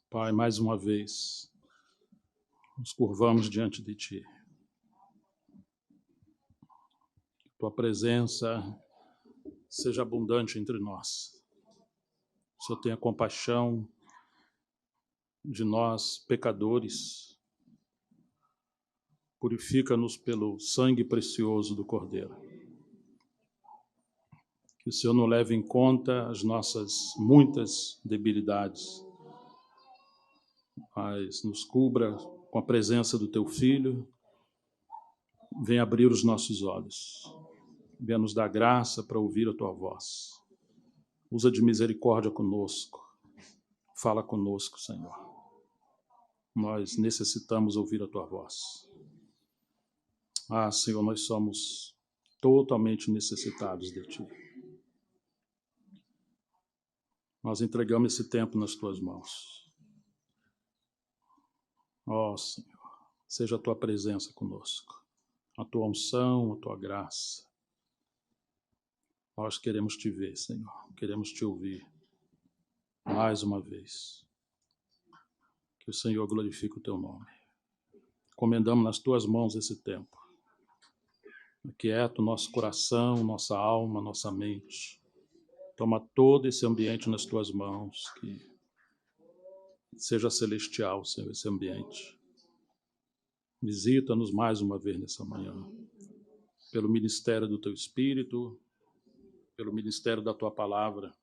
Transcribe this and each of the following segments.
Pai, mais uma vez, nos curvamos diante de Ti. Que Tua presença seja abundante entre nós. O Senhor tenha compaixão de nós, pecadores. Purifica-nos pelo sangue precioso do Cordeiro. Que o Senhor não leve em conta as nossas muitas debilidades, mas nos cubra com a presença do Teu Filho. Venha abrir os nossos olhos. Venha nos dar graça para ouvir a Tua voz. Usa de misericórdia conosco. Fala conosco, Senhor. Nós necessitamos ouvir a Tua voz. Senhor, nós somos totalmente necessitados de Ti. Nós entregamos esse tempo nas Tuas mãos. Senhor, seja a Tua presença conosco, a Tua unção, a Tua graça. Nós queremos Te ver, Senhor, queremos Te ouvir mais uma vez. Que o Senhor glorifique o Teu nome. Encomendamos nas Tuas mãos esse tempo. Aquieta o nosso coração, nossa alma, nossa mente. Toma todo esse ambiente nas Tuas mãos, que seja celestial, Senhor, esse ambiente. Visita-nos mais uma vez nessa manhã, pelo ministério do Teu Espírito, pelo ministério da Tua Palavra,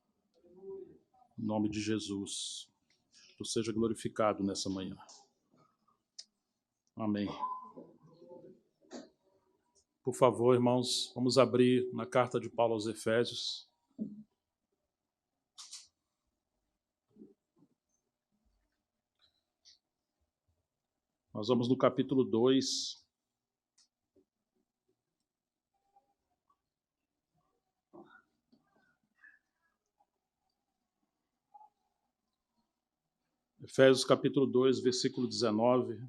em nome de Jesus. Que Tu seja glorificado nessa manhã. Amém. Por favor, irmãos, vamos abrir na carta de Paulo aos Efésios. Nós vamos no capítulo 2. Efésios capítulo 2, versículo 19.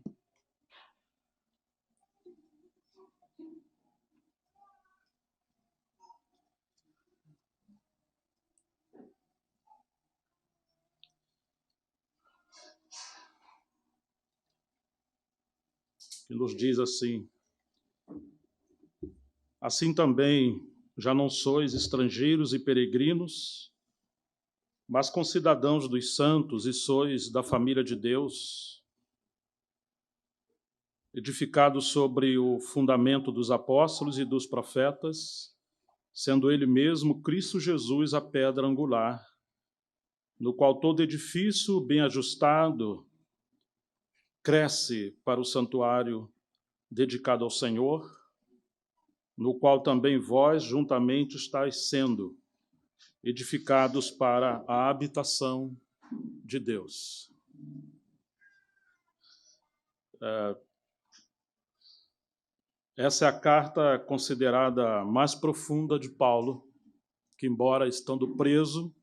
Que nos diz assim: assim também já não sois estrangeiros e peregrinos, mas concidadãos dos santos e sois da família de Deus, edificados sobre o fundamento dos apóstolos e dos profetas, sendo ele mesmo Cristo Jesus a pedra angular, no qual todo edifício bem ajustado cresce para o santuário dedicado ao Senhor, no qual também vós juntamente estáis sendo edificados para a habitação de Deus. Essa é a carta considerada mais profunda de Paulo, que, embora estando preso,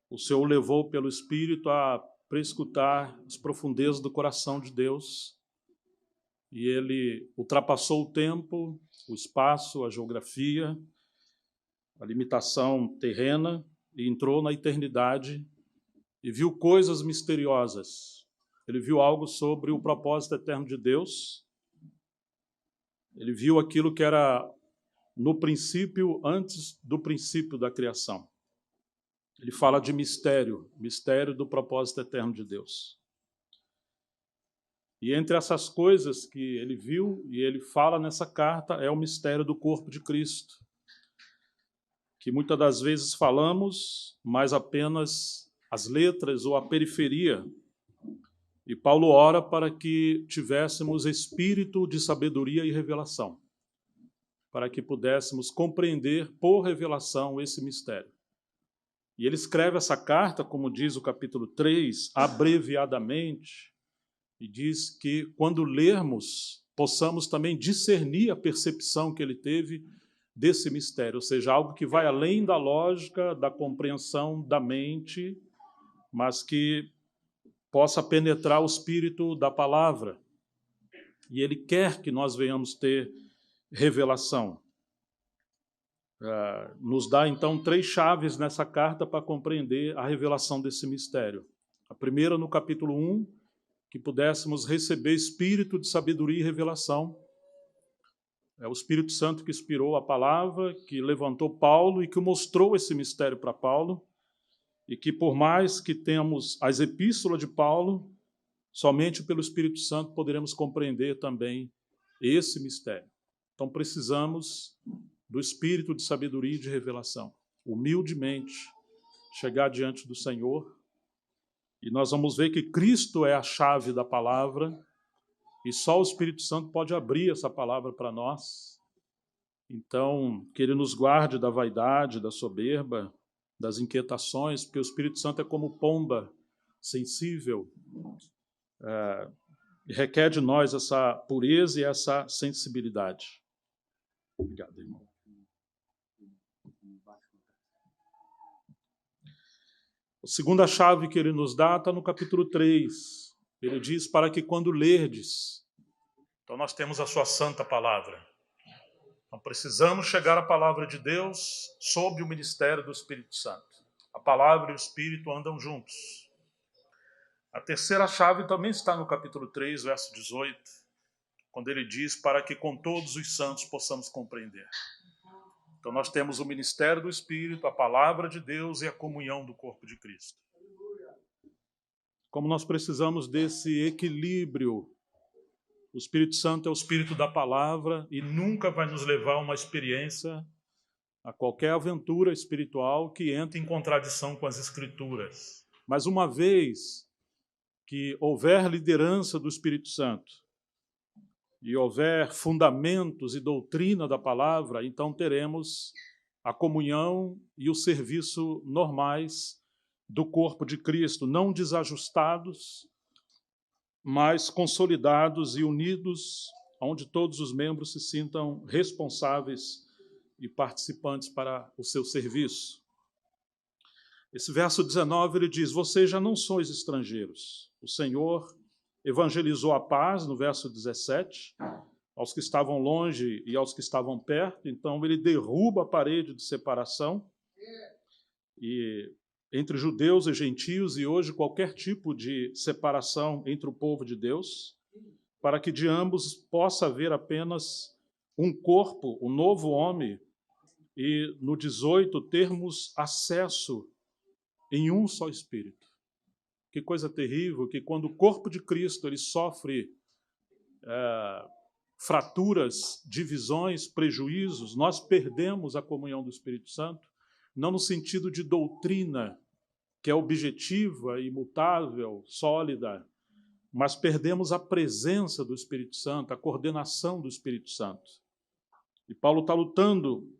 o Senhor o levou pelo Espírito a prescrutar as profundezas do coração de Deus, e ele ultrapassou o tempo, o espaço, a geografia, a limitação terrena, e entrou na eternidade e viu coisas misteriosas. Ele viu algo sobre o propósito eterno de Deus. Ele viu aquilo que era no princípio, antes do princípio da criação. Ele fala de mistério do propósito eterno de Deus. E entre essas coisas que ele viu e ele fala nessa carta é o mistério do corpo de Cristo, que muitas das vezes falamos, mas apenas as letras ou a periferia. E Paulo ora para que tivéssemos espírito de sabedoria e revelação, para que pudéssemos compreender por revelação esse mistério. E ele escreve essa carta, como diz o capítulo 3, abreviadamente, e diz que quando lermos, possamos também discernir a percepção que ele teve desse mistério, ou seja, algo que vai além da lógica, da compreensão da mente, mas que possa penetrar o espírito da palavra. E ele quer que nós venhamos ter revelação. nos dá, então, 3 chaves nessa carta para compreender a revelação desse mistério. A primeira, no capítulo 1, que pudéssemos receber espírito de sabedoria e revelação. É o Espírito Santo que inspirou a palavra, que levantou Paulo e que mostrou esse mistério para Paulo, e que, por mais que tenhamos as epístolas de Paulo, somente pelo Espírito Santo poderemos compreender também esse mistério. Então, precisamos do espírito de sabedoria e de revelação. Humildemente, chegar diante do Senhor, e nós vamos ver que Cristo é a chave da palavra, e só o Espírito Santo pode abrir essa palavra para nós. Então, que Ele nos guarde da vaidade, da soberba, das inquietações, porque o Espírito Santo é como pomba sensível, e requer de nós essa pureza e essa sensibilidade. Obrigado, irmão. A segunda chave que ele nos dá está no capítulo 3. Ele diz, para que quando lerdes... Então nós temos a sua santa palavra. Então precisamos chegar à palavra de Deus sob o ministério do Espírito Santo. A palavra e o Espírito andam juntos. A terceira chave também está no capítulo 3, verso 18, quando ele diz, para que com todos os santos possamos compreender. Então nós temos o ministério do Espírito, a palavra de Deus e a comunhão do corpo de Cristo. Como nós precisamos desse equilíbrio. O Espírito Santo é o Espírito da palavra e nunca vai nos levar a uma experiência, a qualquer aventura espiritual que entre em contradição com as Escrituras. Mas uma vez que houver liderança do Espírito Santo e houver fundamentos e doutrina da palavra, então teremos a comunhão e o serviço normais do corpo de Cristo, não desajustados, mas consolidados e unidos, onde todos os membros se sintam responsáveis e participantes para o seu serviço. Esse verso 19, ele diz, vocês já não sois estrangeiros. O Senhor evangelizou a paz, no verso 17, aos que estavam longe e aos que estavam perto. Então, ele derruba a parede de separação e entre judeus e gentios, e hoje qualquer tipo de separação entre o povo de Deus, para que de ambos possa haver apenas um corpo, um novo homem, e no 18 termos acesso em um só Espírito. Que coisa terrível, que quando o corpo de Cristo ele sofre fraturas, divisões, prejuízos, nós perdemos a comunhão do Espírito Santo, não no sentido de doutrina, que é objetiva, imutável, sólida, mas perdemos a presença do Espírito Santo, a coordenação do Espírito Santo. E Paulo está lutando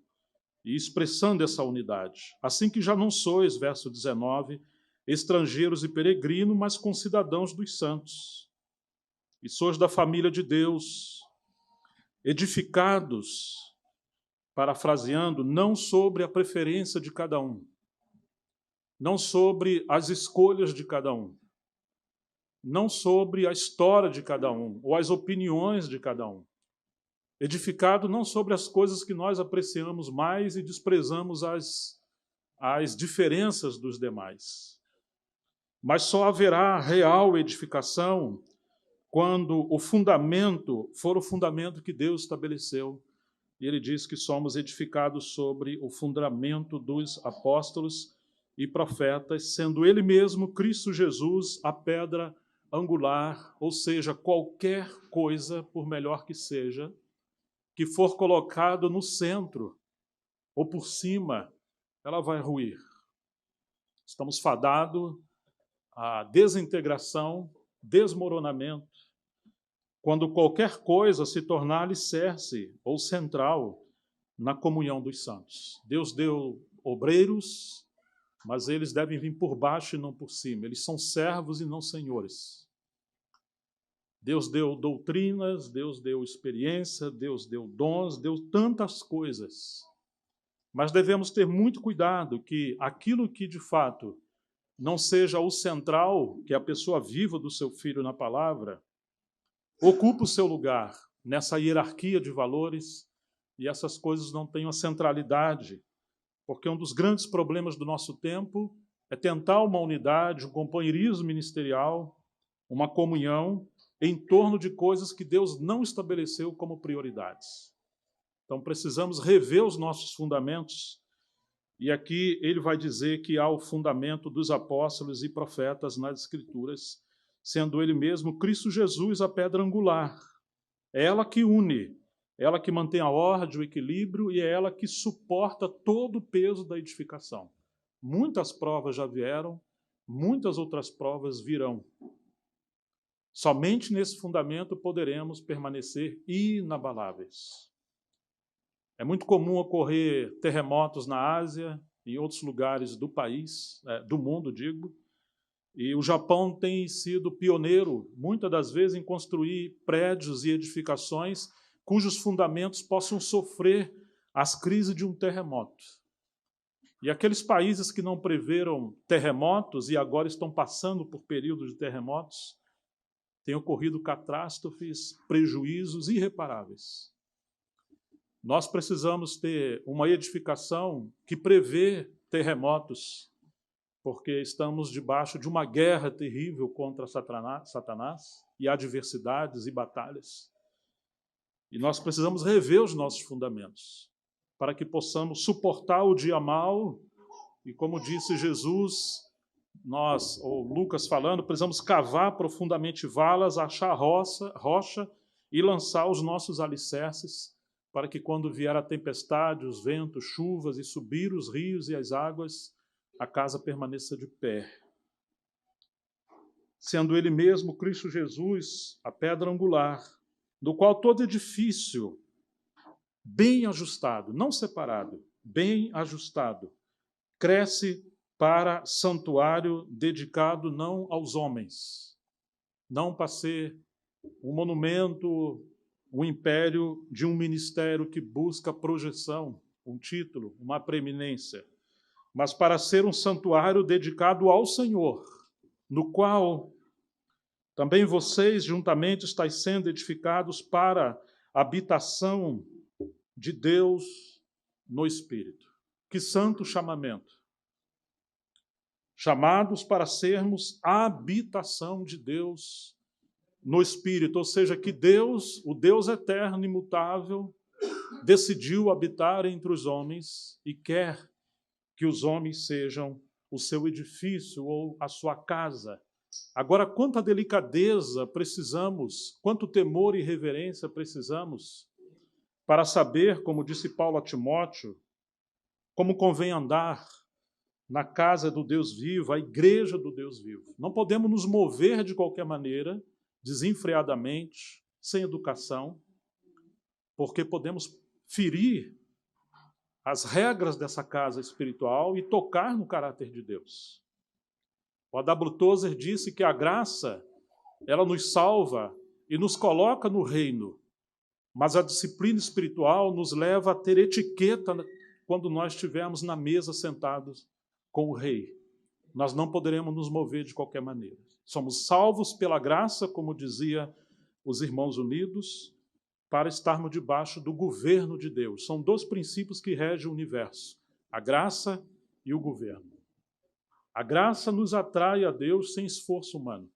e expressando essa unidade. Assim que já não sois, verso 19, estrangeiros e peregrinos, mas concidadãos dos santos. E sois da família de Deus, edificados, parafraseando, não sobre a preferência de cada um, não sobre as escolhas de cada um, não sobre a história de cada um, ou as opiniões de cada um. Edificado não sobre as coisas que nós apreciamos mais e desprezamos as diferenças dos demais. Mas só haverá real edificação quando o fundamento for o fundamento que Deus estabeleceu. E ele diz que somos edificados sobre o fundamento dos apóstolos e profetas, sendo ele mesmo, Cristo Jesus, a pedra angular, ou seja, qualquer coisa, por melhor que seja, que for colocado no centro ou por cima, ela vai ruir. Estamos fadados à desintegração, desmoronamento, quando qualquer coisa se tornar alicerce ou central na comunhão dos santos. Deus deu obreiros, mas eles devem vir por baixo e não por cima. Eles são servos e não senhores. Deus deu doutrinas, Deus deu experiência, Deus deu dons, deu tantas coisas. Mas devemos ter muito cuidado que aquilo que, de fato, não seja o central, que é a pessoa viva do seu filho na palavra, ocupa o seu lugar nessa hierarquia de valores e essas coisas não tenham a centralidade, porque um dos grandes problemas do nosso tempo é tentar uma unidade, um companheirismo ministerial, uma comunhão em torno de coisas que Deus não estabeleceu como prioridades. Então, precisamos rever os nossos fundamentos, e aqui ele vai dizer que há o fundamento dos apóstolos e profetas nas Escrituras, sendo ele mesmo Cristo Jesus a pedra angular. É ela que une, ela que mantém a ordem, o equilíbrio, e é ela que suporta todo o peso da edificação. Muitas provas já vieram, muitas outras provas virão. Somente nesse fundamento poderemos permanecer inabaláveis. É muito comum ocorrer terremotos na Ásia e em outros lugares do país, do mundo, digo, e o Japão tem sido pioneiro, muitas das vezes, em construir prédios e edificações cujos fundamentos possam sofrer as crises de um terremoto. E aqueles países que não preveram terremotos e agora estão passando por períodos de terremotos, têm ocorrido catástrofes, prejuízos irreparáveis. Nós precisamos ter uma edificação que prevê terremotos, porque estamos debaixo de uma guerra terrível contra Satanás e adversidades e batalhas. E nós precisamos rever os nossos fundamentos, para que possamos suportar o dia mau, e como disse Jesus, nós, ou Lucas falando, precisamos cavar profundamente valas, achar rocha e lançar os nossos alicerces, para que quando vier a tempestade, os ventos, chuvas e subir os rios e as águas, a casa permaneça de pé. Sendo ele mesmo, Cristo Jesus, a pedra angular, do qual todo edifício bem ajustado, não separado, bem ajustado, cresce para santuário dedicado não aos homens, não para ser um monumento, um império de um ministério que busca projeção, um título, uma preeminência, mas para ser um santuário dedicado ao Senhor, no qual também vocês juntamente estáis sendo edificados para a habitação de Deus no Espírito. Que santo chamamento! Chamados para sermos a habitação de Deus no Espírito, ou seja, que Deus, o Deus eterno e imutável, decidiu habitar entre os homens e quer que os homens sejam o seu edifício ou a sua casa. Agora, quanta delicadeza precisamos, quanto temor e reverência precisamos para saber, como disse Paulo a Timóteo, como convém andar na casa do Deus vivo, a igreja do Deus vivo. Não podemos nos mover de qualquer maneira, desenfreadamente, sem educação, porque podemos ferir as regras dessa casa espiritual e tocar no caráter de Deus. O A.W. Tozer disse que a graça, ela nos salva e nos coloca no reino, mas a disciplina espiritual nos leva a ter etiqueta quando nós estivermos na mesa sentados com o rei. Nós não poderemos nos mover de qualquer maneira. Somos salvos pela graça, como dizia os Irmãos Unidos, para estarmos debaixo do governo de Deus. São dois princípios que regem o universo, a graça e o governo. A graça nos atrai a Deus sem esforço humano.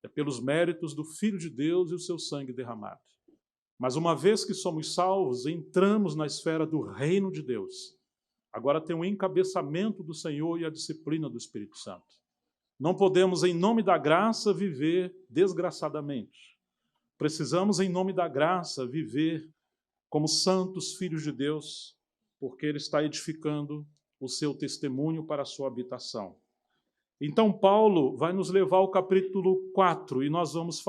É pelos méritos do Filho de Deus e o seu sangue derramado. Mas uma vez que somos salvos, entramos na esfera do reino de Deus. Agora tem um encabeçamento do Senhor e a disciplina do Espírito Santo. Não podemos, em nome da graça, viver desgraçadamente. Precisamos, em nome da graça, viver como santos filhos de Deus, porque Ele está edificando o seu testemunho para a sua habitação. Então, Paulo vai nos levar ao capítulo 4, e nós vamos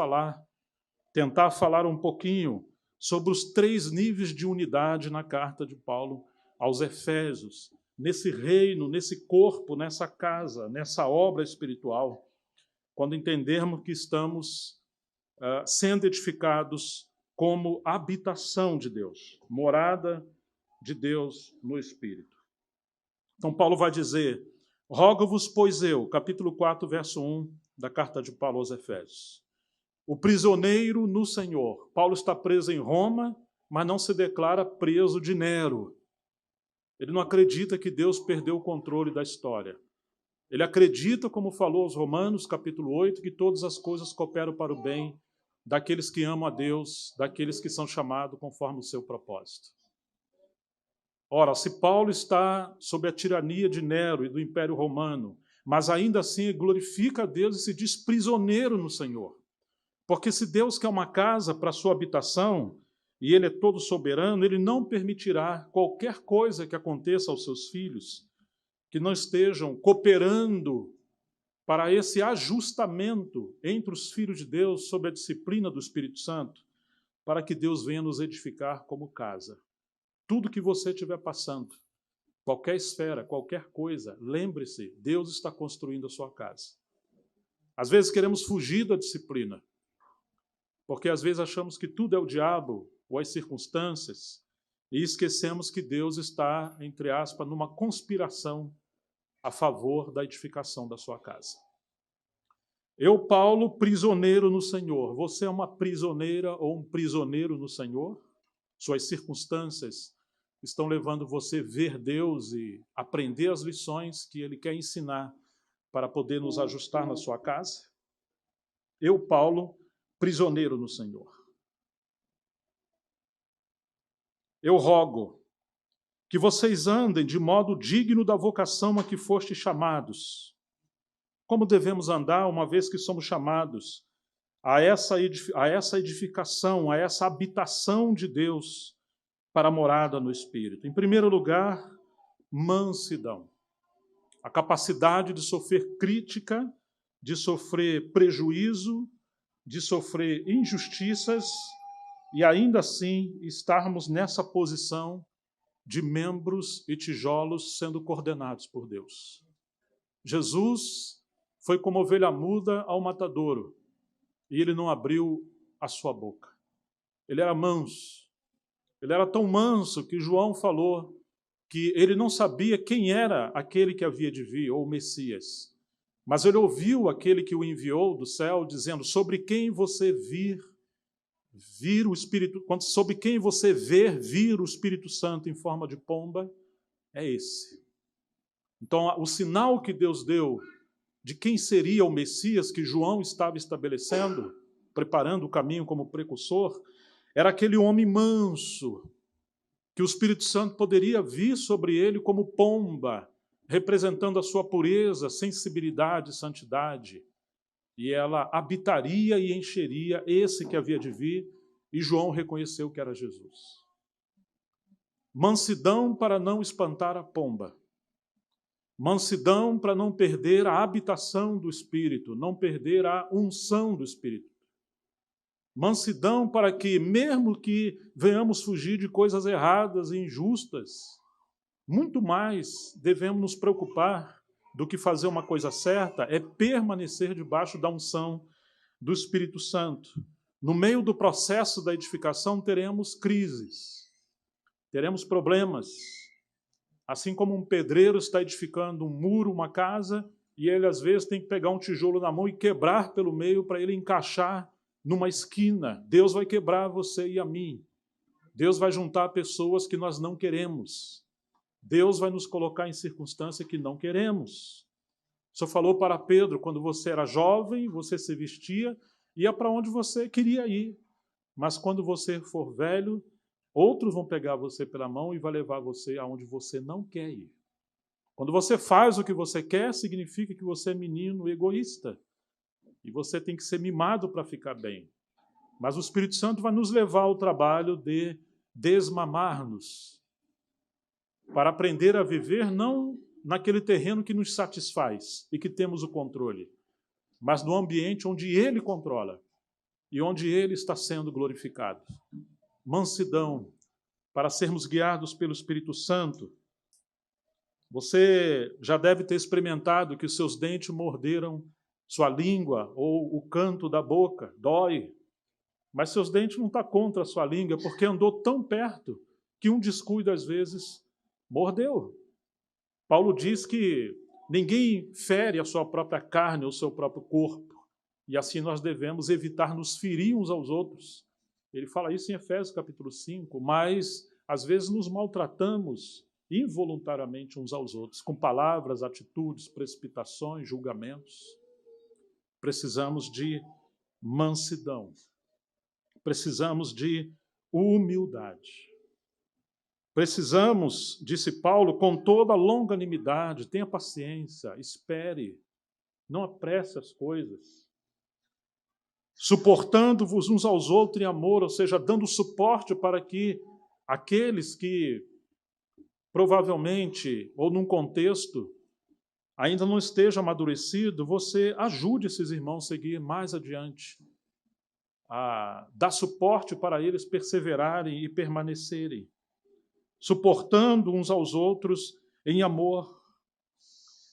tentar falar um pouquinho sobre os 3 níveis de unidade na carta de Paulo aos Efésios, nesse reino, nesse corpo, nessa casa, nessa obra espiritual, quando entendermos que estamos sendo edificados como habitação de Deus, morada de Deus no Espírito. Então, Paulo vai dizer: rogo-vos, pois eu, capítulo 4, verso 1 da carta de Paulo aos Efésios, o prisioneiro no Senhor. Paulo está preso em Roma mas não se declara preso de Nero. Ele não acredita que Deus perdeu o controle da história. Ele acredita, como falou aos Romanos, capítulo 8, que todas as coisas cooperam para o bem daqueles que amam a Deus, daqueles que são chamados conforme o seu propósito. Ora, se Paulo está sob a tirania de Nero e do Império Romano, mas ainda assim glorifica a Deus e se diz prisioneiro no Senhor. Porque se Deus quer uma casa para sua habitação, e Ele é todo soberano, Ele não permitirá qualquer coisa que aconteça aos seus filhos que não estejam cooperando para esse ajustamento entre os filhos de Deus sob a disciplina do Espírito Santo, para que Deus venha nos edificar como casa. Tudo que você estiver passando, qualquer esfera, qualquer coisa, lembre-se, Deus está construindo a sua casa. Às vezes queremos fugir da disciplina, porque às vezes achamos que tudo é o diabo ou as circunstâncias, e esquecemos que Deus está, entre aspas, numa conspiração a favor da edificação da sua casa. Eu, Paulo, prisioneiro no Senhor. Você é uma prisioneira ou um prisioneiro no Senhor? Suas circunstâncias estão levando você a ver Deus e aprender as lições que Ele quer ensinar para poder nos ajustar na sua casa? Eu, Paulo, prisioneiro no Senhor. Eu rogo que vocês andem de modo digno da vocação a que fostes chamados. Como devemos andar, uma vez que somos chamados a essa edificação, a essa habitação de Deus para a morada no Espírito? Em primeiro lugar, mansidão. A capacidade de sofrer crítica, de sofrer prejuízo, de sofrer injustiças e ainda assim estarmos nessa posição de membros e tijolos sendo coordenados por Deus. Jesus foi como ovelha muda ao matadouro e ele não abriu a sua boca. Ele era manso. Ele era tão manso que João falou que ele não sabia quem era aquele que havia de vir, ou o Messias. Mas ele ouviu aquele que o enviou do céu, dizendo, sobre quem você vir o Espírito, sobre quem você ver vir o Espírito Santo em forma de pomba, é esse. Então, o sinal que Deus deu de quem seria o Messias que João estava estabelecendo, preparando o caminho como precursor, era aquele homem manso, que o Espírito Santo poderia vir sobre ele como pomba, representando a sua pureza, sensibilidade e santidade. E ela habitaria e encheria esse que havia de vir, e João reconheceu que era Jesus. Mansidão para não espantar a pomba. Mansidão para não perder a habitação do Espírito, não perder a unção do Espírito. Mansidão para que, mesmo que venhamos fugir de coisas erradas e injustas, muito mais devemos nos preocupar do que fazer uma coisa certa, é permanecer debaixo da unção do Espírito Santo. No meio do processo da edificação, teremos crises, teremos problemas. Assim como um pedreiro está edificando um muro, uma casa, e ele às vezes tem que pegar um tijolo na mão e quebrar pelo meio para ele encaixar numa esquina. Deus vai quebrar você e a mim. Deus vai juntar pessoas que nós não queremos. Deus vai nos colocar em circunstância que não queremos. O Senhor falou para Pedro, quando você era jovem, você se vestia, ia para onde você queria ir. Mas quando você for velho, outros vão pegar você pela mão e vai levar você aonde você não quer ir. Quando você faz o que você quer, significa que você é menino egoísta. E você tem que ser mimado para ficar bem. Mas o Espírito Santo vai nos levar ao trabalho de desmamar-nos, para aprender a viver não naquele terreno que nos satisfaz e que temos o controle, mas no ambiente onde Ele controla e onde Ele está sendo glorificado. Mansidão, para sermos guiados pelo Espírito Santo. Você já deve ter experimentado que os seus dentes morderam sua língua ou o canto da boca, dói. Mas seus dentes não estão contra a sua língua, porque andou tão perto que um descuido, às vezes, mordeu. Paulo diz que ninguém fere a sua própria carne ou o seu próprio corpo, e assim nós devemos evitar nos ferir uns aos outros. Ele fala isso em Efésios capítulo 5, mas às vezes nos maltratamos involuntariamente uns aos outros, com palavras, atitudes, precipitações, julgamentos. Precisamos de mansidão. Precisamos de humildade. Precisamos, disse Paulo, com toda longanimidade, tenha paciência, espere, não apresse as coisas. Suportando-vos uns aos outros em amor, ou seja, dando suporte para que aqueles que provavelmente, ou num contexto, ainda não esteja amadurecido, você ajude esses irmãos a seguir mais adiante, a dar suporte para eles perseverarem e permanecerem, suportando uns aos outros em amor,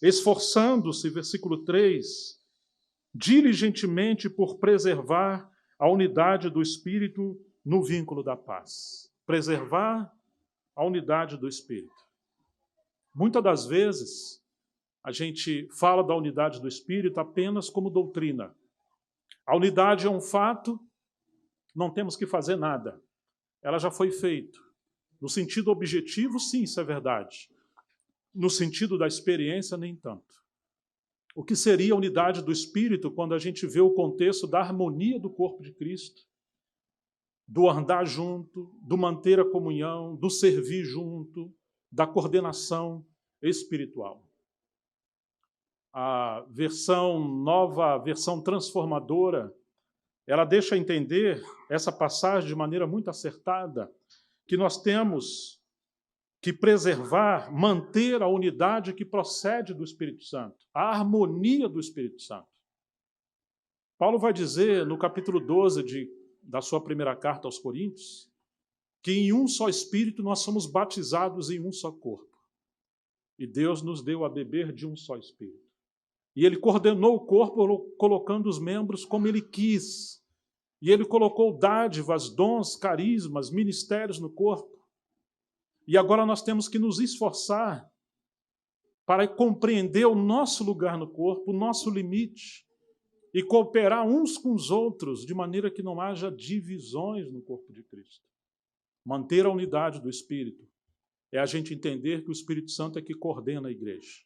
esforçando-se, versículo 3, diligentemente por preservar a unidade do Espírito no vínculo da paz. Preservar a unidade do Espírito. Muitas das vezes, a gente fala da unidade do Espírito apenas como doutrina. A unidade é um fato, não temos que fazer nada. Ela já foi feita. No sentido objetivo, sim, isso é verdade. No sentido da experiência, nem tanto. O que seria a unidade do Espírito quando a gente vê o contexto da harmonia do corpo de Cristo, do andar junto, do manter a comunhão, do servir junto, da coordenação espiritual. A nova versão transformadora, ela deixa entender essa passagem de maneira muito acertada, que nós temos que preservar, manter a unidade que procede do Espírito Santo, a harmonia do Espírito Santo. Paulo vai dizer no capítulo 12 da sua primeira carta aos Coríntios, que em um só Espírito nós somos batizados em um só corpo. E Deus nos deu a beber de um só Espírito. E Ele coordenou o corpo colocando os membros como Ele quis. E Ele colocou dádivas, dons, carismas, ministérios no corpo. E agora nós temos que nos esforçar para compreender o nosso lugar no corpo, o nosso limite, e cooperar uns com os outros de maneira que não haja divisões no corpo de Cristo. Manter a unidade do Espírito é a gente entender que o Espírito Santo é que coordena a igreja.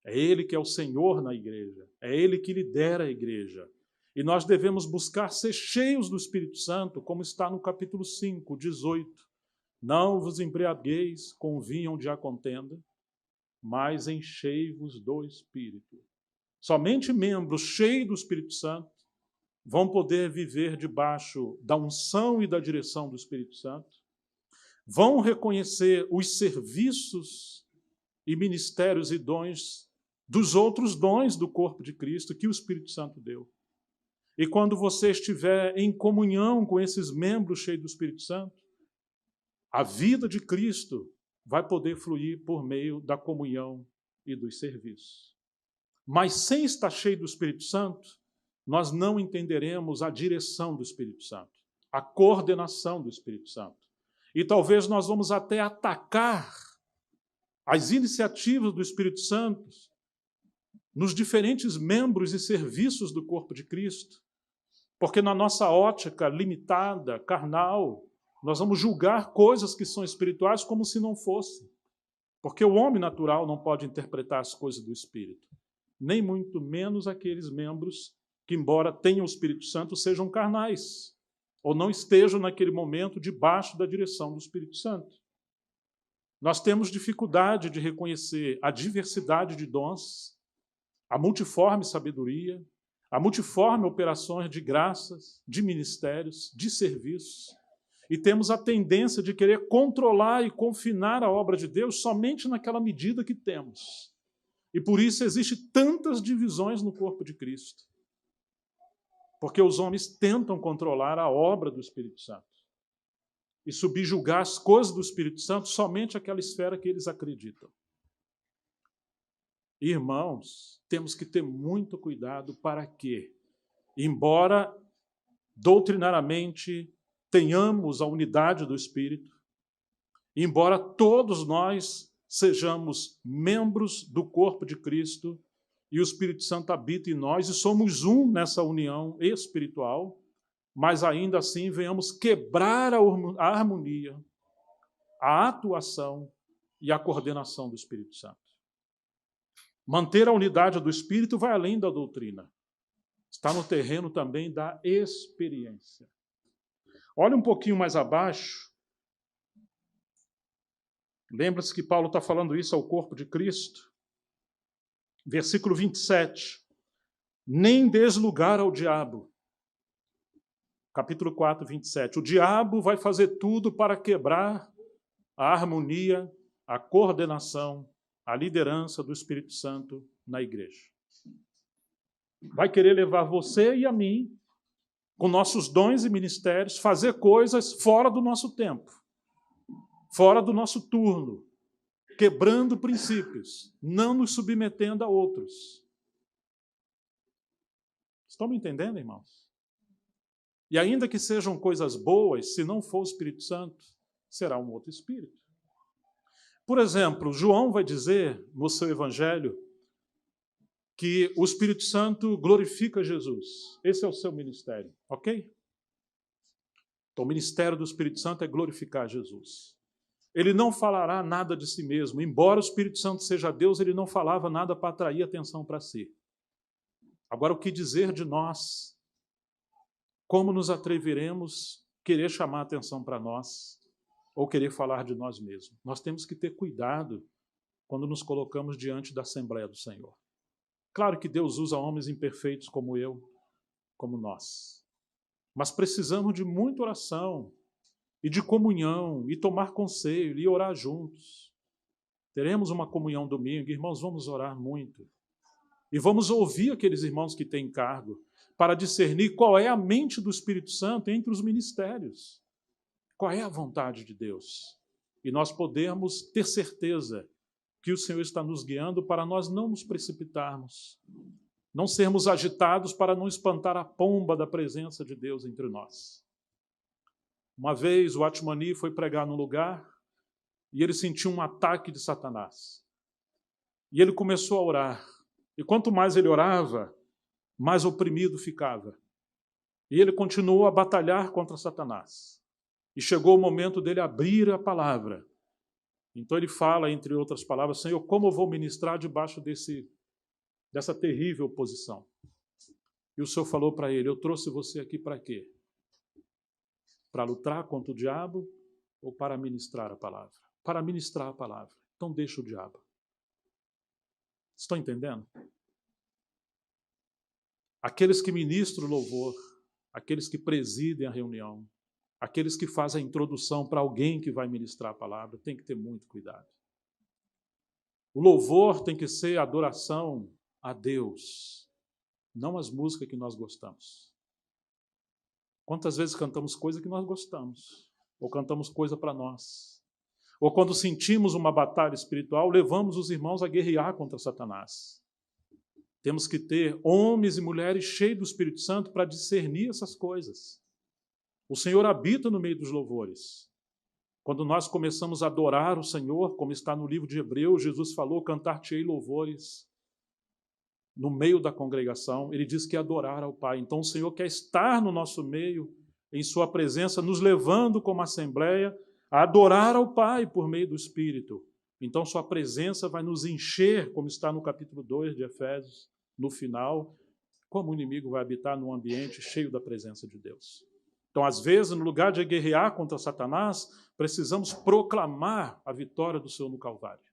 É Ele que é o Senhor na igreja. É Ele que lidera a igreja. E nós devemos buscar ser cheios do Espírito Santo, como está no capítulo 5, 18. Não vos embriagueis com vinho onde há contenda, mas enchei-vos do Espírito. Somente membros cheios do Espírito Santo vão poder viver debaixo da unção e da direção do Espírito Santo, vão reconhecer os serviços e ministérios e dons dos outros dons do corpo de Cristo que o Espírito Santo deu. E quando você estiver em comunhão com esses membros cheios do Espírito Santo, a vida de Cristo vai poder fluir por meio da comunhão e dos serviços. Mas sem estar cheio do Espírito Santo, nós não entenderemos a direção do Espírito Santo, a coordenação do Espírito Santo. E talvez nós vamos até atacar as iniciativas do Espírito Santo nos diferentes membros e serviços do corpo de Cristo, porque na nossa ótica limitada, carnal, nós vamos julgar coisas que são espirituais como se não fossem. Porque o homem natural não pode interpretar as coisas do Espírito. Nem muito menos aqueles membros que, embora tenham o Espírito Santo, sejam carnais. Ou não estejam naquele momento debaixo da direção do Espírito Santo. Nós temos dificuldade de reconhecer a diversidade de dons, a multiforme sabedoria, a multiforme operações de graças, de ministérios, de serviços. E temos a tendência de querer controlar e confinar a obra de Deus somente naquela medida que temos. E por isso existem tantas divisões no corpo de Cristo. Porque os homens tentam controlar a obra do Espírito Santo e subjugar as coisas do Espírito Santo somente àquela esfera que eles acreditam. Irmãos, temos que ter muito cuidado para que, embora doutrinariamente tenhamos a unidade do Espírito, embora todos nós sejamos membros do corpo de Cristo e o Espírito Santo habita em nós e somos um nessa união espiritual, mas ainda assim venhamos quebrar a harmonia, a atuação e a coordenação do Espírito Santo. Manter a unidade do Espírito vai além da doutrina. Está no terreno também da experiência. Olha um pouquinho mais abaixo. Lembra-se que Paulo está falando isso ao corpo de Cristo. Versículo 27. Nem des lugar ao diabo. Capítulo 4, 27. O diabo vai fazer tudo para quebrar a harmonia, a coordenação, a liderança do Espírito Santo na igreja. Vai querer levar você e a mim, com nossos dons e ministérios, fazer coisas fora do nosso tempo, fora do nosso turno, quebrando princípios, não nos submetendo a outros. Estão me entendendo, irmãos? E ainda que sejam coisas boas, se não for o Espírito Santo, será um outro Espírito. Por exemplo, João vai dizer no seu Evangelho que o Espírito Santo glorifica Jesus. Esse é o seu ministério, ok? Então, o ministério do Espírito Santo é glorificar Jesus. Ele não falará nada de si mesmo. Embora o Espírito Santo seja Deus, ele não falava nada para atrair atenção para si. Agora, o que dizer de nós? Como nos atreveremos a querer chamar atenção para nós ou querer falar de nós mesmos? Nós temos que ter cuidado quando nos colocamos diante da Assembleia do Senhor. Claro que Deus usa homens imperfeitos como eu, como nós. Mas precisamos de muita oração e de comunhão e tomar conselho e orar juntos. Teremos uma comunhão domingo, irmãos, vamos orar muito. E vamos ouvir aqueles irmãos que têm cargo para discernir qual é a mente do Espírito Santo entre os ministérios. Qual é a vontade de Deus? E nós podemos ter certeza que o Senhor está nos guiando para nós não nos precipitarmos, não sermos agitados para não espantar a pomba da presença de Deus entre nós. Uma vez o Atmani foi pregar num lugar e ele sentiu um ataque de Satanás. E ele começou a orar. E quanto mais ele orava, mais oprimido ficava. E ele continuou a batalhar contra Satanás. E chegou o momento dele abrir a palavra. Então ele fala, entre outras palavras, Senhor, como eu vou ministrar debaixo dessa terrível oposição? E o Senhor falou para ele, eu trouxe você aqui para quê? Para lutar contra o diabo ou para ministrar a palavra? Para ministrar a palavra. Então deixa o diabo. Estão entendendo? Aqueles que ministram o louvor, aqueles que presidem a reunião, aqueles que fazem a introdução para alguém que vai ministrar a palavra, tem que ter muito cuidado. O louvor tem que ser adoração a Deus, não as músicas que nós gostamos. Quantas vezes cantamos coisa que nós gostamos, ou cantamos coisa para nós, ou quando sentimos uma batalha espiritual, levamos os irmãos a guerrear contra Satanás. Temos que ter homens e mulheres cheios do Espírito Santo para discernir essas coisas. O Senhor habita no meio dos louvores. Quando nós começamos a adorar o Senhor, como está no livro de Hebreus, Jesus falou, cantar-te-ei louvores no meio da congregação. Ele diz que é adorar ao Pai. Então o Senhor quer estar no nosso meio, em sua presença, nos levando como assembleia a adorar ao Pai por meio do Espírito. Então sua presença vai nos encher, como está no capítulo 2 de Efésios, no final, como o inimigo vai habitar num ambiente cheio da presença de Deus. Então, às vezes, no lugar de guerrear contra Satanás, precisamos proclamar a vitória do Senhor no Calvário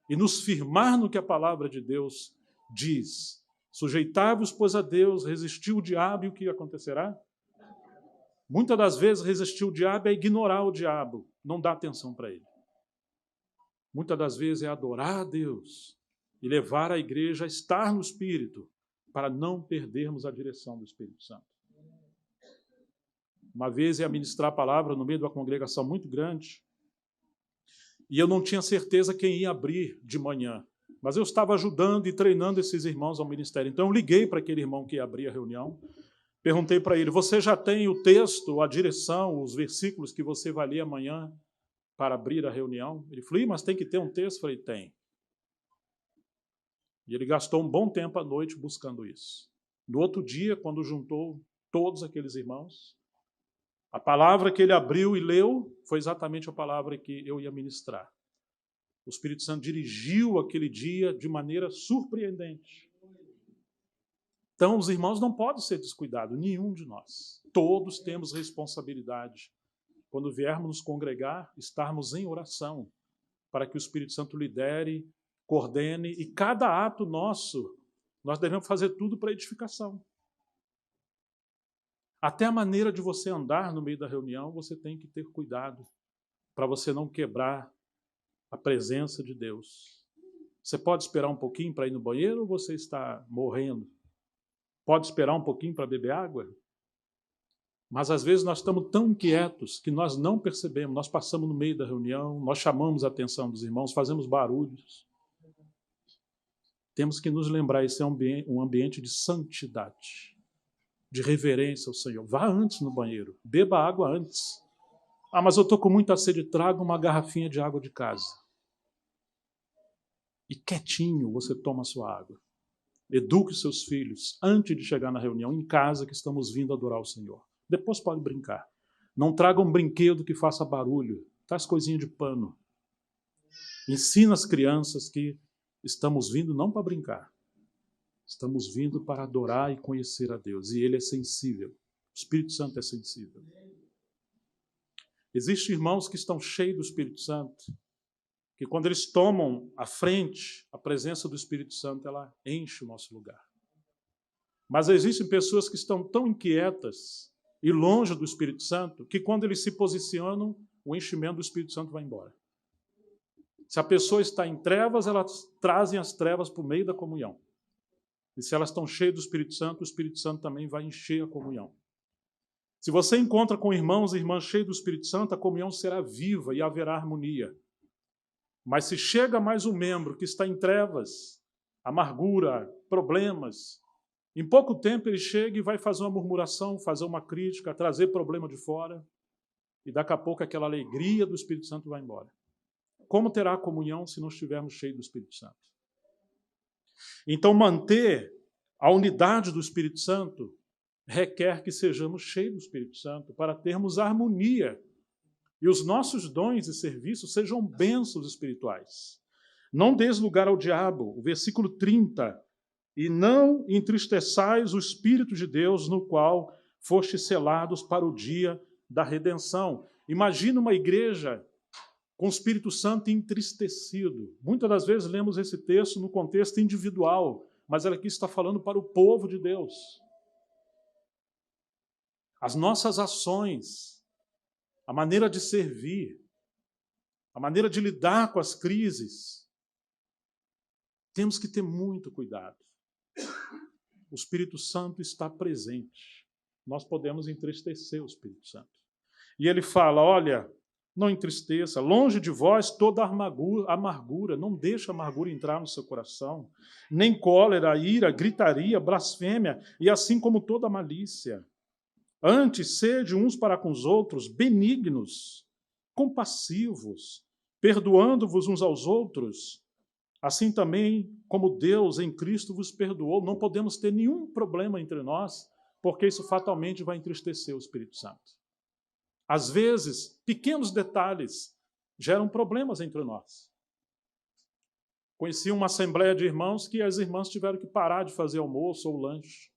e nos firmar no que a palavra de Deus diz. Sujeitai-vos, pois, a Deus, resistir o diabo e o que acontecerá? Muitas das vezes, resistir o diabo é ignorar o diabo, não dar atenção para ele. Muitas das vezes é adorar a Deus e levar a igreja a estar no Espírito para não perdermos a direção do Espírito Santo. Uma vez ia ministrar a palavra no meio de uma congregação muito grande e eu não tinha certeza quem ia abrir de manhã, mas eu estava ajudando e treinando esses irmãos ao ministério. Então eu liguei para aquele irmão que ia abrir a reunião, perguntei para ele, você já tem o texto, a direção, os versículos que você vai ler amanhã para abrir a reunião? Ele falou, mas tem que ter um texto? Eu falei, tem. E ele gastou um bom tempo à noite buscando isso. No outro dia, quando juntou todos aqueles irmãos. A palavra que ele abriu e leu foi exatamente a palavra que eu ia ministrar. O Espírito Santo dirigiu aquele dia de maneira surpreendente. Então, os irmãos não podem ser descuidados, nenhum de nós. Todos temos responsabilidade. Quando viermos nos congregar, estarmos em oração, para que o Espírito Santo lidere, coordene, e cada ato nosso, nós devemos fazer tudo para edificação. Até a maneira de você andar no meio da reunião, você tem que ter cuidado, para você não quebrar a presença de Deus. Você pode esperar um pouquinho para ir no banheiro ou você está morrendo? Pode esperar um pouquinho para beber água? Mas às vezes nós estamos tão inquietos que nós não percebemos. Nós passamos no meio da reunião, nós chamamos a atenção dos irmãos, fazemos barulhos. Temos que nos lembrar, esse é um ambiente de santidade, de reverência ao Senhor. Vá antes no banheiro, beba água antes. Ah, mas eu estou com muita sede, traga uma garrafinha de água de casa. E quietinho você toma a sua água. Eduque seus filhos antes de chegar na reunião, em casa, que estamos vindo adorar o Senhor. Depois pode brincar. Não traga um brinquedo que faça barulho. Traz coisinha de pano. Ensina as crianças que estamos vindo não para brincar. Estamos vindo para adorar e conhecer a Deus. E Ele é sensível. O Espírito Santo é sensível. Existem irmãos que estão cheios do Espírito Santo, que quando eles tomam à frente, a presença do Espírito Santo, ela enche o nosso lugar. Mas existem pessoas que estão tão inquietas e longe do Espírito Santo, que quando eles se posicionam, o enchimento do Espírito Santo vai embora. Se a pessoa está em trevas, elas trazem as trevas para o meio da comunhão. E se elas estão cheias do Espírito Santo também vai encher a comunhão. Se você encontra com irmãos e irmãs cheios do Espírito Santo, a comunhão será viva e haverá harmonia. Mas se chega mais um membro que está em trevas, amargura, problemas, em pouco tempo ele chega e vai fazer uma murmuração, fazer uma crítica, trazer problema de fora, e daqui a pouco aquela alegria do Espírito Santo vai embora. Como terá a comunhão se não estivermos cheios do Espírito Santo? Então, manter a unidade do Espírito Santo requer que sejamos cheios do Espírito Santo para termos harmonia e os nossos dons e serviços sejam bênçãos espirituais. Não deis lugar ao diabo, o versículo 30, e não entristeçais o Espírito de Deus, no qual fostes selados para o dia da redenção. Imagina uma igreja com o Espírito Santo entristecido. Muitas das vezes lemos esse texto no contexto individual, mas ela aqui está falando para o povo de Deus. As nossas ações, a maneira de servir, a maneira de lidar com as crises, temos que ter muito cuidado. O Espírito Santo está presente. Nós podemos entristecer o Espírito Santo. E ele fala, olha, não entristeça, longe de vós toda amargura, não deixe a amargura entrar no seu coração, nem cólera, ira, gritaria, blasfêmia, e assim como toda malícia. Antes, sede uns para com os outros benignos, compassivos, perdoando-vos uns aos outros, assim também como Deus em Cristo vos perdoou. Não podemos ter nenhum problema entre nós, porque isso fatalmente vai entristecer o Espírito Santo. Às vezes, pequenos detalhes geram problemas entre nós. Conheci uma assembleia de irmãos que as irmãs tiveram que parar de fazer almoço ou lanche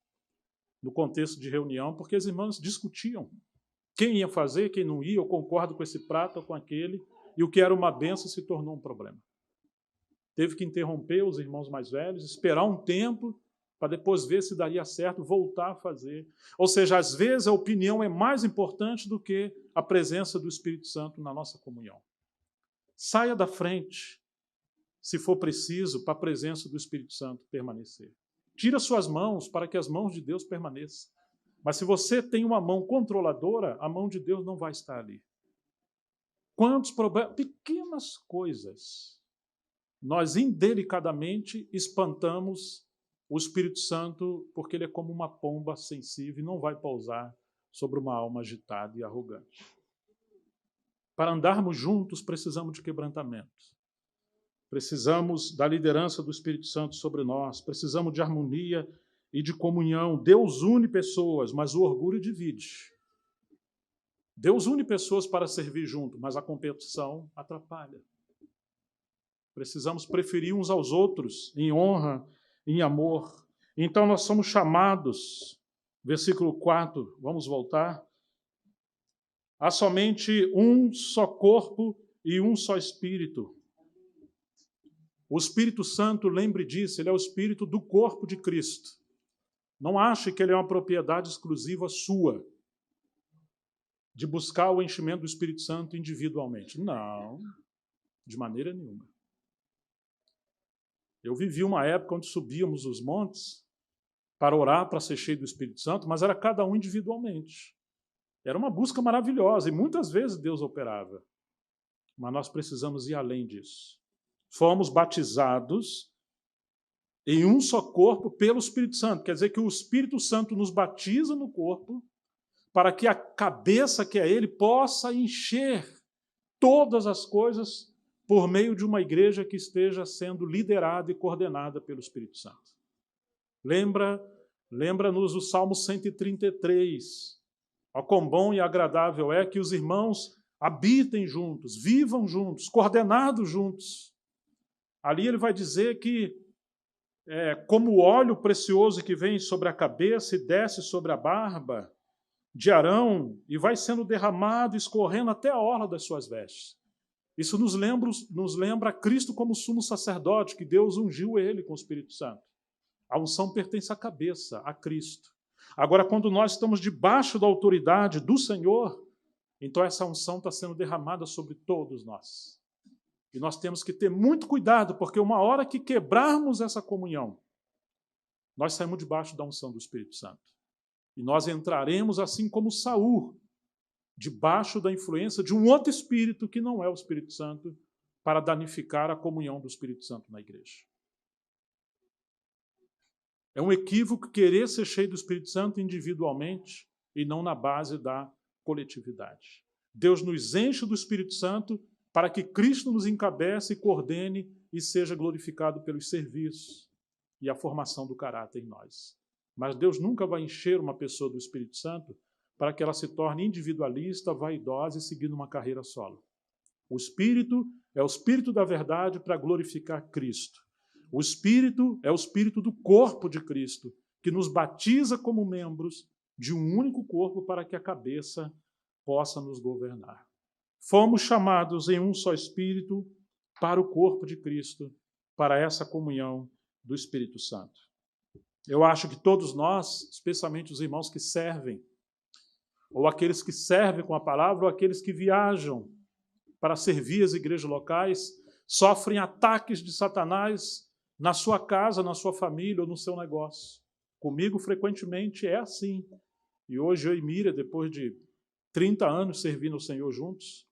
no contexto de reunião, porque as irmãs discutiam quem ia fazer, quem não ia, eu concordo com esse prato ou com aquele, e o que era uma bênção se tornou um problema. Teve que interromper os irmãos mais velhos, esperar um tempo para depois ver se daria certo, voltar a fazer. Ou seja, às vezes a opinião é mais importante do que a presença do Espírito Santo na nossa comunhão. Saia da frente, se for preciso, para a presença do Espírito Santo permanecer. Tira suas mãos para que as mãos de Deus permaneçam. Mas se você tem uma mão controladora, a mão de Deus não vai estar ali. Quantos problemas, pequenas coisas, nós indelicadamente espantamos o Espírito Santo, porque ele é como uma pomba sensível e não vai pousar sobre uma alma agitada e arrogante. Para andarmos juntos, precisamos de quebrantamento. Precisamos da liderança do Espírito Santo sobre nós, precisamos de harmonia e de comunhão. Deus une pessoas, mas o orgulho divide. Deus une pessoas para servir junto, mas a competição atrapalha. Precisamos preferir uns aos outros em honra, em amor. Então nós somos chamados, versículo 4, vamos voltar. Há somente um só corpo e um só Espírito. O Espírito Santo, lembre disso, ele é o Espírito do corpo de Cristo. Não ache que ele é uma propriedade exclusiva sua, de buscar o enchimento do Espírito Santo individualmente. Não, de maneira nenhuma. Eu vivi uma época onde subíamos os montes para orar, para ser cheio do Espírito Santo, mas era cada um individualmente. Era uma busca maravilhosa e muitas vezes Deus operava. Mas nós precisamos ir além disso. Fomos batizados em um só corpo pelo Espírito Santo. Quer dizer que o Espírito Santo nos batiza no corpo para que a cabeça, que é Ele, possa encher todas as coisas por meio de uma igreja que esteja sendo liderada e coordenada pelo Espírito Santo. Lembra-nos o Salmo 133. Ó, quão bom e agradável é que os irmãos habitem juntos, vivam juntos, coordenados juntos. Ali ele vai dizer que, como o óleo precioso que vem sobre a cabeça e desce sobre a barba de Arão e vai sendo derramado, escorrendo até a orla das suas vestes. Isso nos lembra Cristo como sumo sacerdote, que Deus ungiu ele com o Espírito Santo. A unção pertence à cabeça, a Cristo. Agora, quando nós estamos debaixo da autoridade do Senhor, então essa unção está sendo derramada sobre todos nós. E nós temos que ter muito cuidado, porque uma hora que quebrarmos essa comunhão, nós saímos debaixo da unção do Espírito Santo. E nós entraremos, assim como Saul, debaixo da influência de um outro espírito que não é o Espírito Santo, para danificar a comunhão do Espírito Santo na igreja. É um equívoco querer ser cheio do Espírito Santo individualmente e não na base da coletividade. Deus nos enche do Espírito Santo para que Cristo nos encabece, coordene e seja glorificado pelos serviços e a formação do caráter em nós. Mas Deus nunca vai encher uma pessoa do Espírito Santo para que ela se torne individualista, vaidosa e seguindo uma carreira solo. O Espírito é o Espírito da verdade para glorificar Cristo. O Espírito é o Espírito do corpo de Cristo, que nos batiza como membros de um único corpo para que a cabeça possa nos governar. Fomos chamados em um só Espírito para o corpo de Cristo, para essa comunhão do Espírito Santo. Eu acho que todos nós, especialmente os irmãos que servem, ou aqueles que servem com a palavra, ou aqueles que viajam para servir as igrejas locais, sofrem ataques de Satanás na sua casa, na sua família ou no seu negócio. Comigo, frequentemente, é assim. E hoje eu e Miriam, depois de 30 anos servindo o Senhor juntos,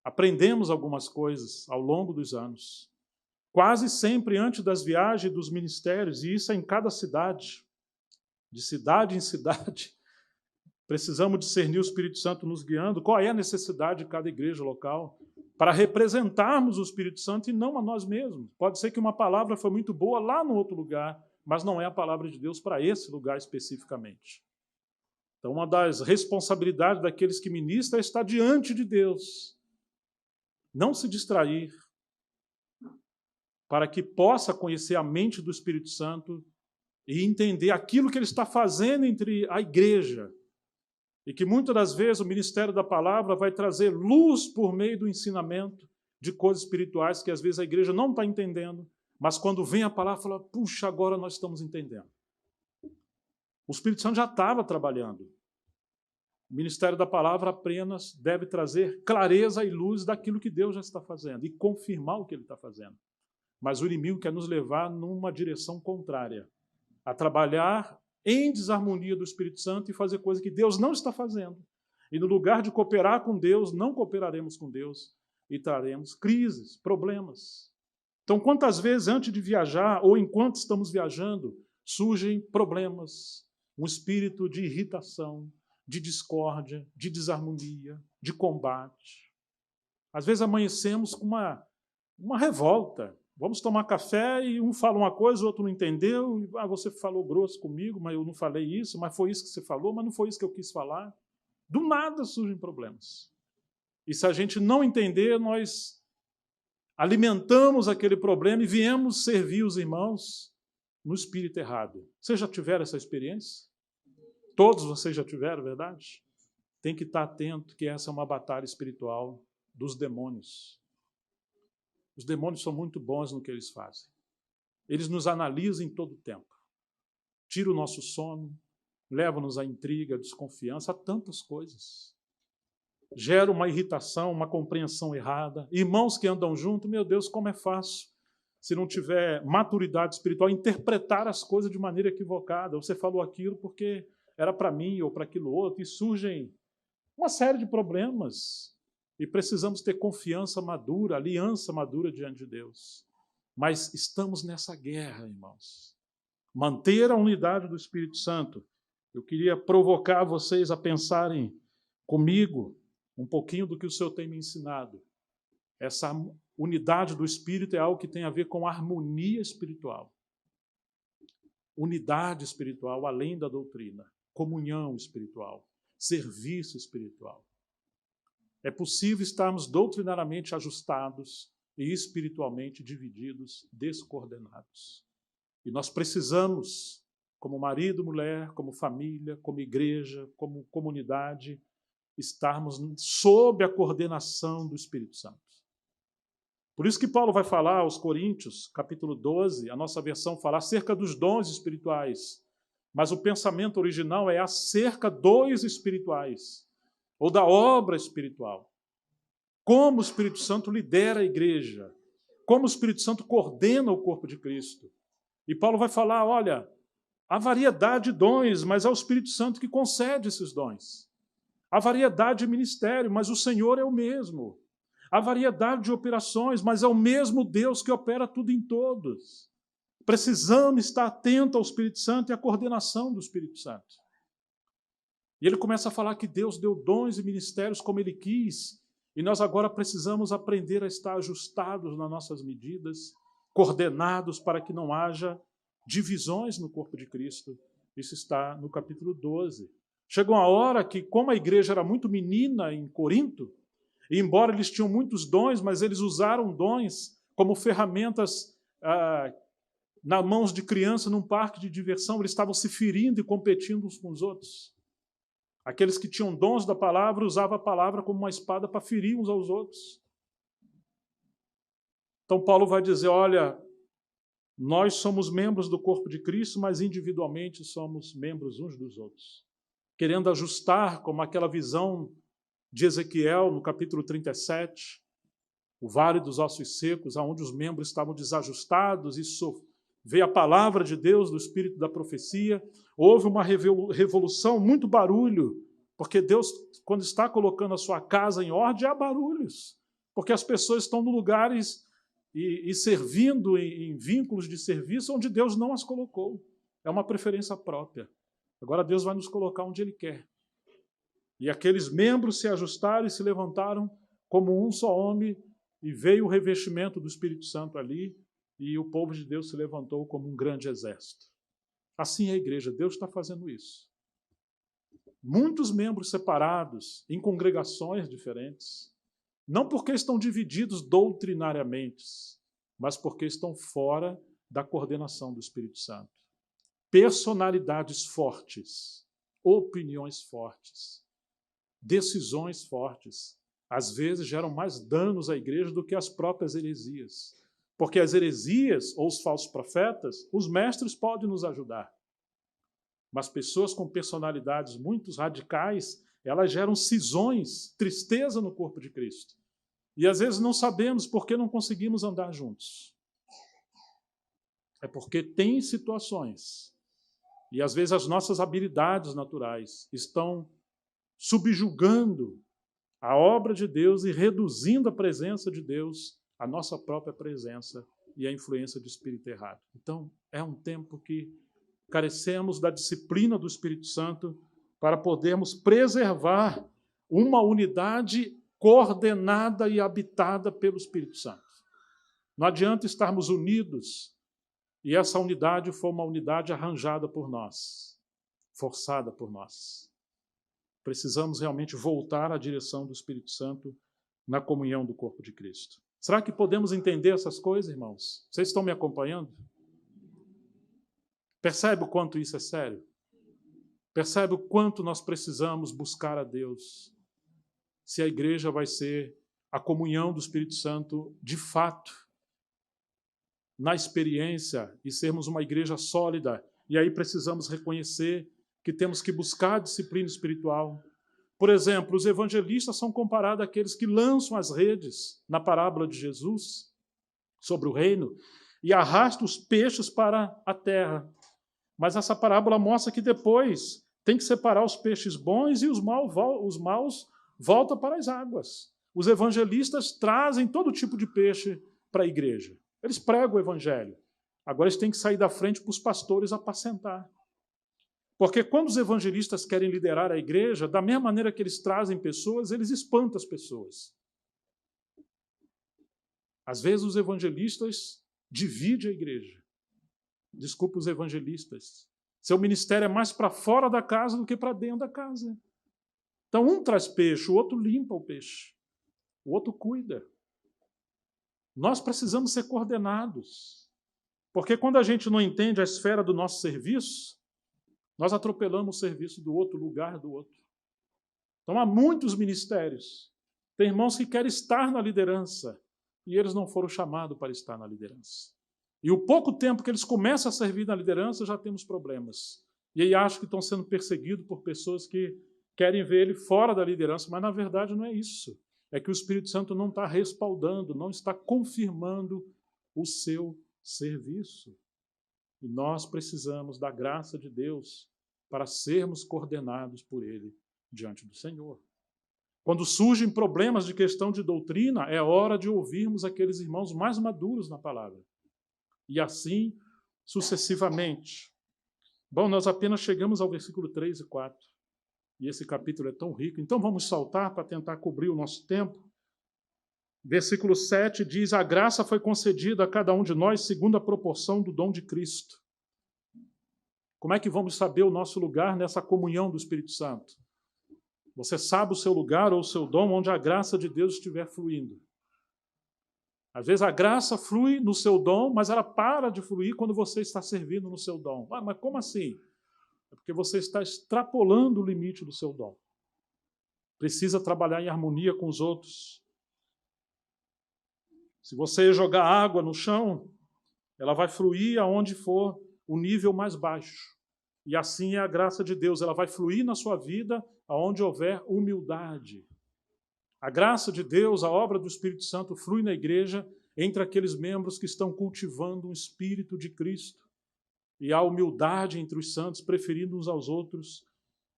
aprendemos algumas coisas ao longo dos anos. Quase sempre antes das viagens dos ministérios, e isso é em cada cidade, de cidade em cidade, precisamos discernir o Espírito Santo nos guiando, qual é a necessidade de cada igreja local, para representarmos o Espírito Santo e não a nós mesmos. Pode ser que uma palavra foi muito boa lá no outro lugar, mas não é a palavra de Deus para esse lugar especificamente. Então, uma das responsabilidades daqueles que ministram é estar diante de Deus. Não se distrair, para que possa conhecer a mente do Espírito Santo e entender aquilo que ele está fazendo entre a igreja. E que muitas das vezes o ministério da palavra vai trazer luz por meio do ensinamento de coisas espirituais que às vezes a igreja não está entendendo, mas quando vem a palavra, fala, puxa, agora nós estamos entendendo. O Espírito Santo já estava trabalhando. O ministério da palavra apenas deve trazer clareza e luz daquilo que Deus já está fazendo e confirmar o que ele está fazendo. Mas o inimigo quer nos levar numa direção contrária, a trabalhar em desarmonia do Espírito Santo e fazer coisa que Deus não está fazendo. E no lugar de cooperar com Deus, não cooperaremos com Deus e traremos crises, problemas. Então, quantas vezes antes de viajar ou enquanto estamos viajando, surgem problemas, um espírito de irritação, de discórdia, de desarmonia, de combate. Às vezes amanhecemos com uma revolta, Vamos tomar café e um fala uma coisa, o outro não entendeu. E, você falou grosso comigo, mas eu não falei isso, mas foi isso que você falou, mas não foi isso que eu quis falar. Do nada surgem problemas. E se a gente não entender, nós alimentamos aquele problema e viemos servir os irmãos no espírito errado. Vocês já tiveram essa experiência? Todos vocês já tiveram, verdade? Tem que estar atento que essa é uma batalha espiritual dos demônios. Os demônios são muito bons no que eles fazem. Eles nos analisam em todo o tempo. Tiram o nosso sono, levam-nos à intriga, à desconfiança, a tantas coisas. Gera uma irritação, uma compreensão errada. Irmãos que andam juntos, meu Deus, como é fácil, se não tiver maturidade espiritual, interpretar as coisas de maneira equivocada. Você falou aquilo porque era para mim ou para aquilo outro, e surgem uma série de problemas. E precisamos ter confiança madura, aliança madura diante de Deus. Mas estamos nessa guerra, irmãos. Manter a unidade do Espírito Santo. Eu queria provocar vocês a pensarem comigo um pouquinho do que o Senhor tem me ensinado. Essa unidade do Espírito é algo que tem a ver com harmonia espiritual. Unidade espiritual além da doutrina. Comunhão espiritual. Serviço espiritual. É possível estarmos doutrinariamente ajustados e espiritualmente divididos, descoordenados. E nós precisamos, como marido, mulher, como família, como igreja, como comunidade, estarmos sob a coordenação do Espírito Santo. Por isso que Paulo vai falar aos Coríntios, capítulo 12, a nossa versão fala acerca dos dons espirituais, mas o pensamento original é acerca dos espirituais, ou da obra espiritual. Como o Espírito Santo lidera a igreja, como o Espírito Santo coordena o corpo de Cristo. E Paulo vai falar, olha, há variedade de dons, mas é o Espírito Santo que concede esses dons. Há variedade de ministério, mas o Senhor é o mesmo. Há variedade de operações, mas é o mesmo Deus que opera tudo em todos. Precisamos estar atentos ao Espírito Santo e à coordenação do Espírito Santo. E ele começa a falar que Deus deu dons e ministérios como Ele quis, e nós agora precisamos aprender a estar ajustados nas nossas medidas, coordenados para que não haja divisões no corpo de Cristo. Isso está no capítulo 12. Chegou uma hora que, como a igreja era muito menina em Corinto, e embora eles tinham muitos dons, mas eles usaram dons como ferramentas nas mãos de criança num parque de diversão, eles estavam se ferindo e competindo uns com os outros. Aqueles que tinham dons da palavra usavam a palavra como uma espada para ferir uns aos outros. Então Paulo vai dizer, olha, nós somos membros do corpo de Cristo, mas individualmente somos membros uns dos outros. Querendo ajustar, como aquela visão de Ezequiel, no capítulo 37, o vale dos ossos secos, onde os membros estavam desajustados, e veio a palavra de Deus, do espírito da profecia, houve uma revolução, muito barulho, porque Deus, quando está colocando a sua casa em ordem, há barulhos, porque as pessoas estão em lugares e servindo em vínculos de serviço onde Deus não as colocou. É uma preferência própria. Agora Deus vai nos colocar onde Ele quer. E aqueles membros se ajustaram e se levantaram como um só homem, e veio o revestimento do Espírito Santo ali, e o povo de Deus se levantou como um grande exército. Assim é a igreja, Deus está fazendo isso. Muitos membros separados, em congregações diferentes, não porque estão divididos doutrinariamente, mas porque estão fora da coordenação do Espírito Santo. Personalidades fortes, opiniões fortes, decisões fortes, às vezes geram mais danos à igreja do que as próprias heresias. Porque as heresias ou os falsos profetas, os mestres podem nos ajudar. Mas pessoas com personalidades muito radicais, elas geram cisões, tristeza no corpo de Cristo. E às vezes não sabemos por que não conseguimos andar juntos. É porque tem situações, e às vezes as nossas habilidades naturais estão subjugando a obra de Deus e reduzindo a presença de Deus, a nossa própria presença e a influência do Espírito errado. Então, é um tempo que carecemos da disciplina do Espírito Santo para podermos preservar uma unidade coordenada e habitada pelo Espírito Santo. Não adianta estarmos unidos e essa unidade for uma unidade arranjada por nós, forçada por nós. Precisamos realmente voltar à direção do Espírito Santo na comunhão do corpo de Cristo. Será que podemos entender essas coisas, irmãos? Vocês estão me acompanhando? Percebe o quanto isso é sério? Percebe o quanto nós precisamos buscar a Deus? Se a igreja vai ser a comunhão do Espírito Santo de fato, na experiência, e sermos uma igreja sólida. E aí precisamos reconhecer que temos que buscar a disciplina espiritual. Por exemplo, os evangelistas são comparados àqueles que lançam as redes na parábola de Jesus sobre o reino e arrastam os peixes para a terra. Mas essa parábola mostra que depois tem que separar os peixes bons e os maus voltam para as águas. Os evangelistas trazem todo tipo de peixe para a igreja. Eles pregam o evangelho. Agora eles têm que sair da frente para os pastores apacentar. Porque quando os evangelistas querem liderar a igreja, da mesma maneira que eles trazem pessoas, eles espantam as pessoas. Às vezes os evangelistas dividem a igreja. Desculpa os evangelistas. Seu ministério é mais para fora da casa do que para dentro da casa. Então um traz peixe, o outro limpa o peixe. O outro cuida. Nós precisamos ser coordenados. Porque quando a gente não entende a esfera do nosso serviço, nós atropelamos o serviço do outro, o lugar do outro. Então há muitos ministérios. Tem irmãos que querem estar na liderança e eles não foram chamados para estar na liderança. E o pouco tempo que eles começam a servir na liderança, já temos problemas. E aí acham que estão sendo perseguidos por pessoas que querem ver ele fora da liderança, mas na verdade não é isso. É que o Espírito Santo não está respaldando, não está confirmando o seu serviço. E nós precisamos da graça de Deus para sermos coordenados por Ele diante do Senhor. Quando surgem problemas de questão de doutrina, é hora de ouvirmos aqueles irmãos mais maduros na palavra. E assim sucessivamente. Bom, nós apenas chegamos ao versículo 3 e 4. E esse capítulo é tão rico. Então vamos saltar para tentar cobrir o nosso tempo. Versículo 7 diz: a graça foi concedida a cada um de nós segundo a proporção do dom de Cristo. Como é que vamos saber o nosso lugar nessa comunhão do Espírito Santo? Você sabe o seu lugar ou o seu dom onde a graça de Deus estiver fluindo. Às vezes a graça flui no seu dom, mas ela para de fluir quando você está servindo no seu dom. Ah, mas como assim? É porque você está extrapolando o limite do seu dom. Precisa trabalhar em harmonia com os outros. Se você jogar água no chão, ela vai fluir aonde for o nível mais baixo. E assim é a graça de Deus. Ela vai fluir na sua vida aonde houver humildade. A graça de Deus, a obra do Espírito Santo flui na igreja entre aqueles membros que estão cultivando um espírito de Cristo. E há humildade entre os santos, preferindo uns aos outros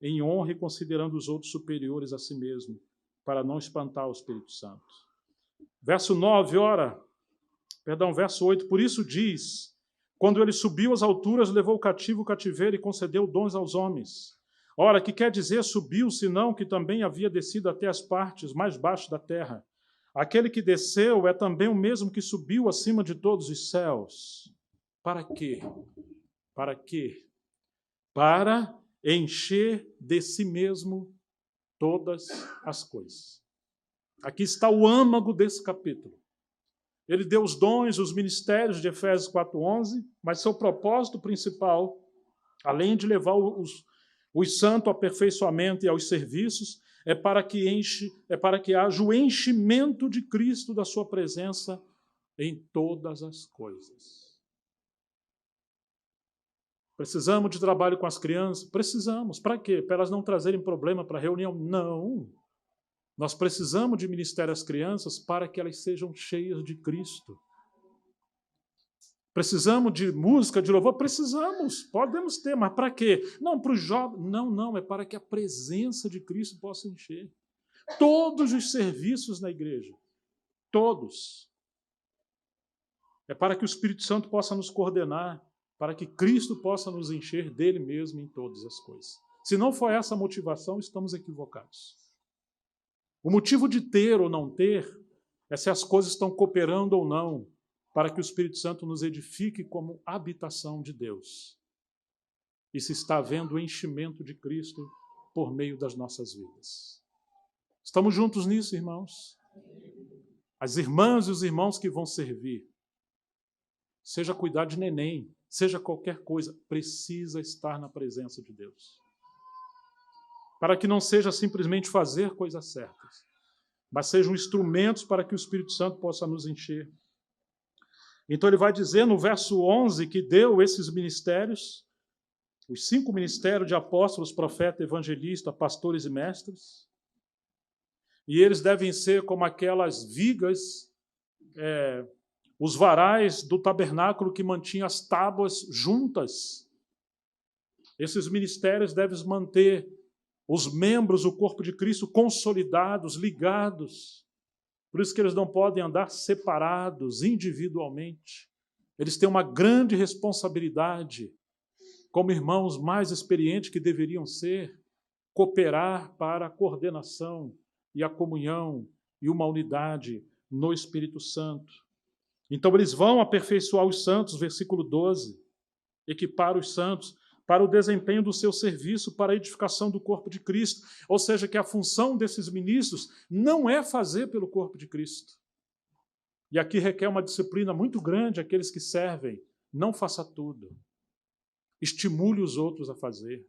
em honra e considerando os outros superiores a si mesmo, para não espantar o Espírito Santo. Verso 9, verso 8, por isso diz, quando ele subiu às alturas, levou o cativo o cativeiro e concedeu dons aos homens. Ora, que quer dizer subiu, senão que também havia descido até as partes mais baixas da terra. Aquele que desceu é também o mesmo que subiu acima de todos os céus. Para quê? Para quê? Para encher de si mesmo todas as coisas. Aqui está o âmago desse capítulo. Ele deu os dons, os ministérios de Efésios 4:11, mas seu propósito principal, além de levar os santos ao aperfeiçoamento e aos serviços, é para que haja o enchimento de Cristo da sua presença em todas as coisas. Precisamos de trabalho com as crianças? Precisamos. Para quê? Para elas não trazerem problema para a reunião? Não. Nós precisamos de ministério às crianças para que elas sejam cheias de Cristo. Precisamos de música, de louvor? Precisamos. Podemos ter, mas para quê? Não, para os jovens. Não. É para que a presença de Cristo possa encher. Todos os serviços na igreja. Todos. É para que o Espírito Santo possa nos coordenar, para que Cristo possa nos encher dele mesmo em todas as coisas. Se não for essa a motivação, estamos equivocados. O motivo de ter ou não ter é se as coisas estão cooperando ou não. para que o Espírito Santo nos edifique como habitação de Deus. E se está havendo o enchimento de Cristo por meio das nossas vidas. Estamos juntos nisso, irmãos? As irmãs e os irmãos que vão servir, seja cuidar de neném, seja qualquer coisa, precisa estar na presença de Deus. Para que não seja simplesmente fazer coisas certas, mas sejam instrumentos para que o Espírito Santo possa nos encher. Então ele vai dizer no verso 11 que deu esses ministérios, os 5 ministérios de apóstolos, profeta, evangelista, pastores e mestres, e eles devem ser como aquelas vigas, os varais do tabernáculo que mantinham as tábuas juntas. Esses ministérios devem manter os membros do corpo de Cristo consolidados, ligados. Por isso que eles não podem andar separados individualmente. Eles têm uma grande responsabilidade, como irmãos mais experientes que deveriam ser, cooperar para a coordenação e a comunhão e uma unidade no Espírito Santo. Então eles vão aperfeiçoar os santos, versículo 12, equipar os santos para o desempenho do seu serviço, para a edificação do corpo de Cristo. Ou seja, que a função desses ministros não é fazer pelo corpo de Cristo. E aqui requer uma disciplina muito grande aqueles que servem. Não faça tudo. Estimule os outros a fazer.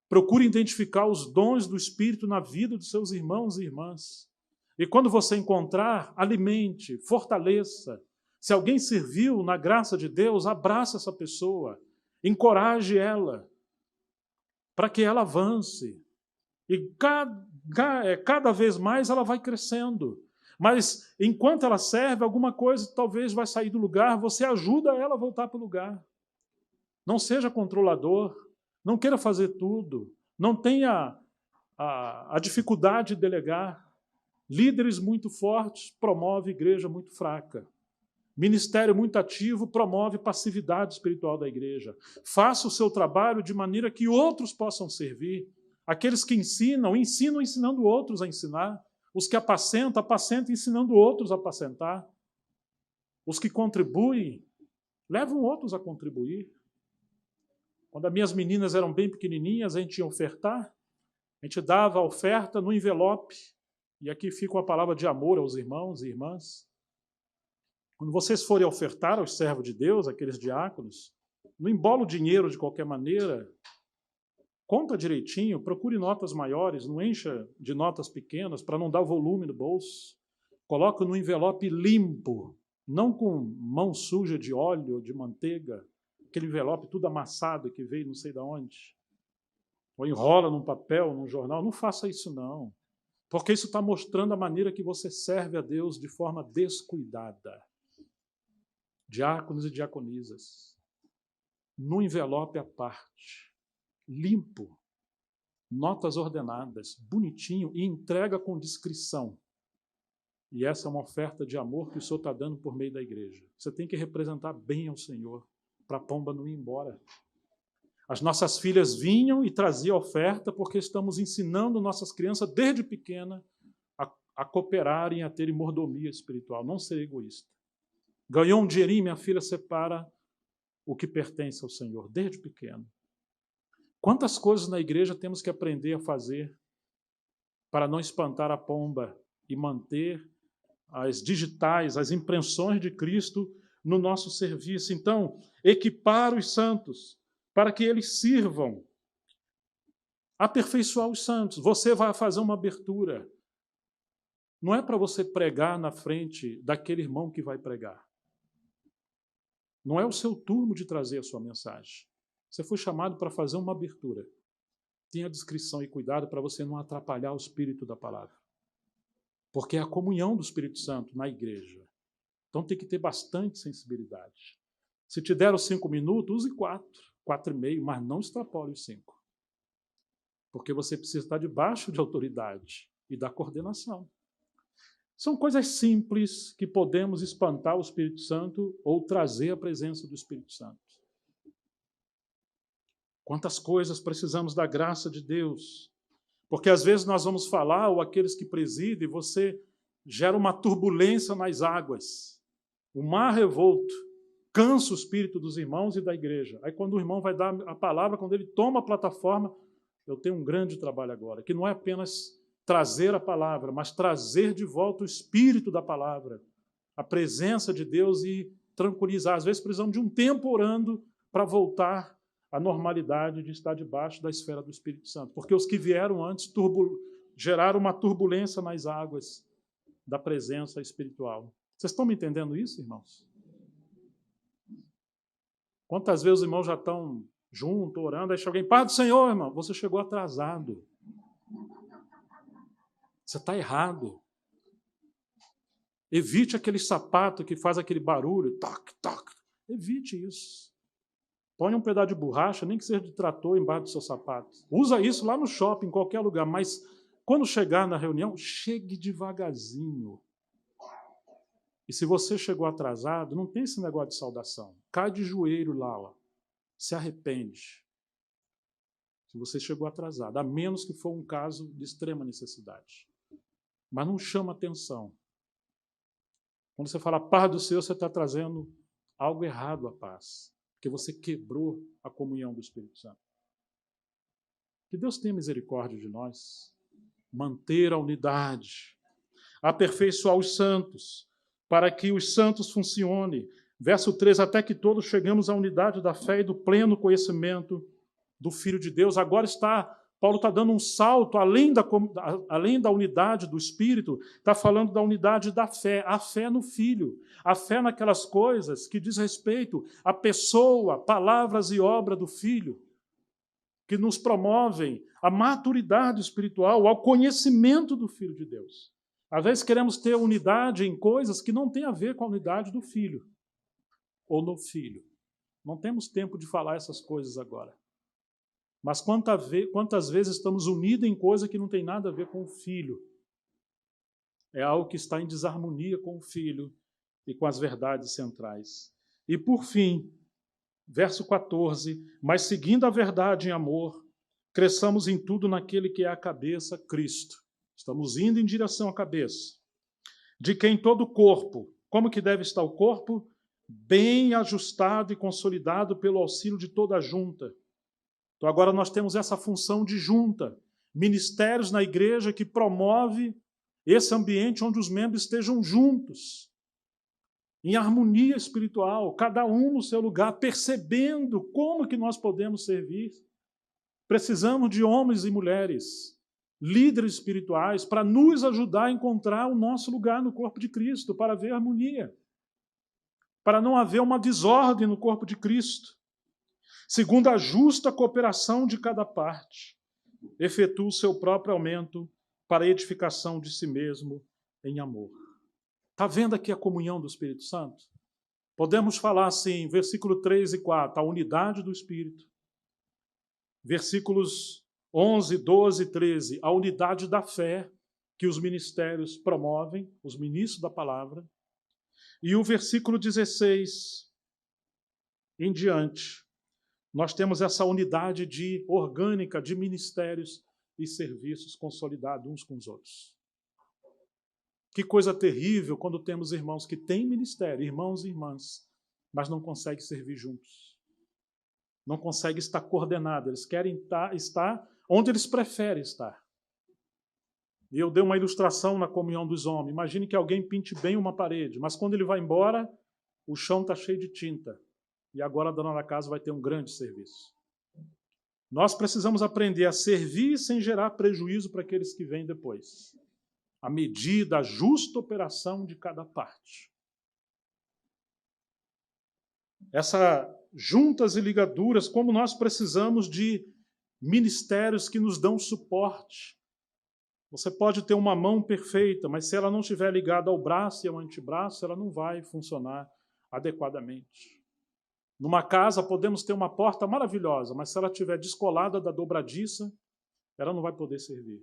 Procure identificar os dons do Espírito na vida dos seus irmãos e irmãs. E quando você encontrar, alimente, fortaleça. Se alguém serviu na graça de Deus, abraça essa pessoa. Encoraje ela, para que ela avance. E cada vez mais ela vai crescendo. Mas enquanto ela serve, alguma coisa talvez vai sair do lugar, você ajuda ela a voltar para o lugar. Não seja controlador, não queira fazer tudo, não tenha a dificuldade de delegar. Líderes muito fortes promovem igreja muito fraca. Ministério muito ativo promove passividade espiritual da igreja. Faça o seu trabalho de maneira que outros possam servir. Aqueles que ensinam ensinando outros a ensinar. Os que apacentam ensinando outros a apacentar. Os que contribuem, levam outros a contribuir. Quando as minhas meninas eram bem pequenininhas, a gente ia ofertar, a gente dava a oferta no envelope. E aqui fica uma palavra de amor aos irmãos e irmãs. Quando vocês forem ofertar aos servos de Deus, aqueles diáconos, não embola o dinheiro de qualquer maneira, conta direitinho, procure notas maiores, não encha de notas pequenas para não dar volume no bolso. Coloca no envelope limpo, não com mão suja de óleo, de manteiga, aquele envelope tudo amassado que veio não sei de onde. Ou enrola num papel, num jornal. Não faça isso, não. Porque isso está mostrando a maneira que você serve a Deus de forma descuidada. Diáconos e diaconisas, no envelope à parte, limpo, notas ordenadas, bonitinho, e entrega com discrição. E essa é uma oferta de amor que o Senhor está dando por meio da igreja. Você tem que representar bem ao Senhor, para a pomba não ir embora. As nossas filhas vinham e traziam oferta porque estamos ensinando nossas crianças desde pequena a cooperarem, a terem mordomia espiritual, não ser egoísta. Ganhou um dinheirinho, minha filha separa o que pertence ao Senhor, desde pequeno. Quantas coisas na igreja temos que aprender a fazer para não espantar a pomba e manter as digitais, as impressões de Cristo no nosso serviço. Então, equipar os santos para que eles sirvam. Aperfeiçoar os santos. Você vai fazer uma abertura. Não é para você pregar na frente daquele irmão que vai pregar. Não é o seu turno de trazer a sua mensagem. Você foi chamado para fazer uma abertura. Tenha discrição e cuidado para você não atrapalhar o espírito da palavra. Porque é a comunhão do Espírito Santo na igreja. Então tem que ter bastante sensibilidade. Se te deram 5 minutos, use 4, 4,5, mas não extrapole os 5. Porque você precisa estar debaixo de autoridade e da coordenação. São coisas simples que podemos espantar o Espírito Santo ou trazer a presença do Espírito Santo. Quantas coisas precisamos da graça de Deus. Porque às vezes nós vamos falar, ou aqueles que presidem, você gera uma turbulência nas águas. O mar revolto cansa o espírito dos irmãos e da igreja. Aí quando o irmão vai dar a palavra, quando ele toma a plataforma, eu tenho um grande trabalho agora, que não é apenas trazer a palavra, mas trazer de volta o espírito da palavra, a presença de Deus e tranquilizar. Às vezes precisamos de um tempo orando para voltar à normalidade de estar debaixo da esfera do Espírito Santo. Porque os que vieram antes geraram uma turbulência nas águas da presença espiritual. Vocês estão me entendendo isso, irmãos? Quantas vezes os irmãos já estão juntos, orando, aí chega alguém, Pai do Senhor, irmão, você chegou atrasado. Você está errado. Evite aquele sapato que faz aquele barulho, toc, toc. Evite isso. Põe um pedaço de borracha, nem que seja de trator, embaixo do seu sapato. Usa isso lá no shopping, em qualquer lugar, mas quando chegar na reunião, chegue devagarzinho. E se você chegou atrasado, não tem esse negócio de saudação. Cai de joelho lá, ó. Se arrepende. Se você chegou atrasado, a menos que for um caso de extrema necessidade. Mas não chama atenção. Quando você fala paz do Senhor, você está trazendo algo errado à paz. Porque você quebrou a comunhão do Espírito Santo. Que Deus tenha misericórdia de nós. Manter a unidade. Aperfeiçoar os santos, para que os santos funcionem. Verso 3, até que todos chegamos à unidade da fé e do pleno conhecimento do Filho de Deus. Agora Paulo está dando um salto, além da unidade do Espírito, está falando da unidade da fé, a fé no Filho, a fé naquelas coisas que diz respeito à pessoa, palavras e obra do Filho, que nos promovem à maturidade espiritual, ao conhecimento do Filho de Deus. Às vezes queremos ter unidade em coisas que não têm a ver com a unidade do Filho, ou no Filho. Não temos tempo de falar essas coisas agora. Mas quantas vezes estamos unidos em coisa que não tem nada a ver com o Filho? É algo que está em desarmonia com o Filho e com as verdades centrais. E por fim, verso 14, mas seguindo a verdade em amor, cresçamos em tudo naquele que é a cabeça, Cristo. Estamos indo em direção à cabeça. De quem todo o corpo, como que deve estar o corpo? Bem ajustado e consolidado pelo auxílio de toda a junta. Então agora nós temos essa função de junta, ministérios na igreja que promove esse ambiente onde os membros estejam juntos, em harmonia espiritual, cada um no seu lugar, percebendo como que nós podemos servir. Precisamos de homens e mulheres, líderes espirituais, para nos ajudar a encontrar o nosso lugar no corpo de Cristo, para haver harmonia, para não haver uma desordem no corpo de Cristo. Segundo a justa cooperação de cada parte, efetua o seu próprio aumento para a edificação de si mesmo em amor. Está vendo aqui a comunhão do Espírito Santo? Podemos falar assim, versículo 3 e 4, a unidade do Espírito. Versículos 11, 12 e 13, a unidade da fé que os ministérios promovem, os ministros da palavra. E o versículo 16 em diante, nós temos essa unidade orgânica de ministérios e serviços consolidados uns com os outros. Que coisa terrível quando temos irmãos que têm ministério, irmãos e irmãs, mas não conseguem servir juntos. Não conseguem estar coordenados, eles querem estar onde eles preferem estar. E eu dei uma ilustração na comunhão dos homens. Imagine que alguém pinte bem uma parede, mas quando ele vai embora, o chão está cheio de tinta. E agora a dona da casa vai ter um grande serviço. Nós precisamos aprender a servir sem gerar prejuízo para aqueles que vêm depois. A medida, a justa operação de cada parte. Essas juntas e ligaduras, como nós precisamos de ministérios que nos dão suporte. Você pode ter uma mão perfeita, mas se ela não estiver ligada ao braço e ao antebraço, ela não vai funcionar adequadamente. Numa casa, podemos ter uma porta maravilhosa, mas se ela estiver descolada da dobradiça, ela não vai poder servir.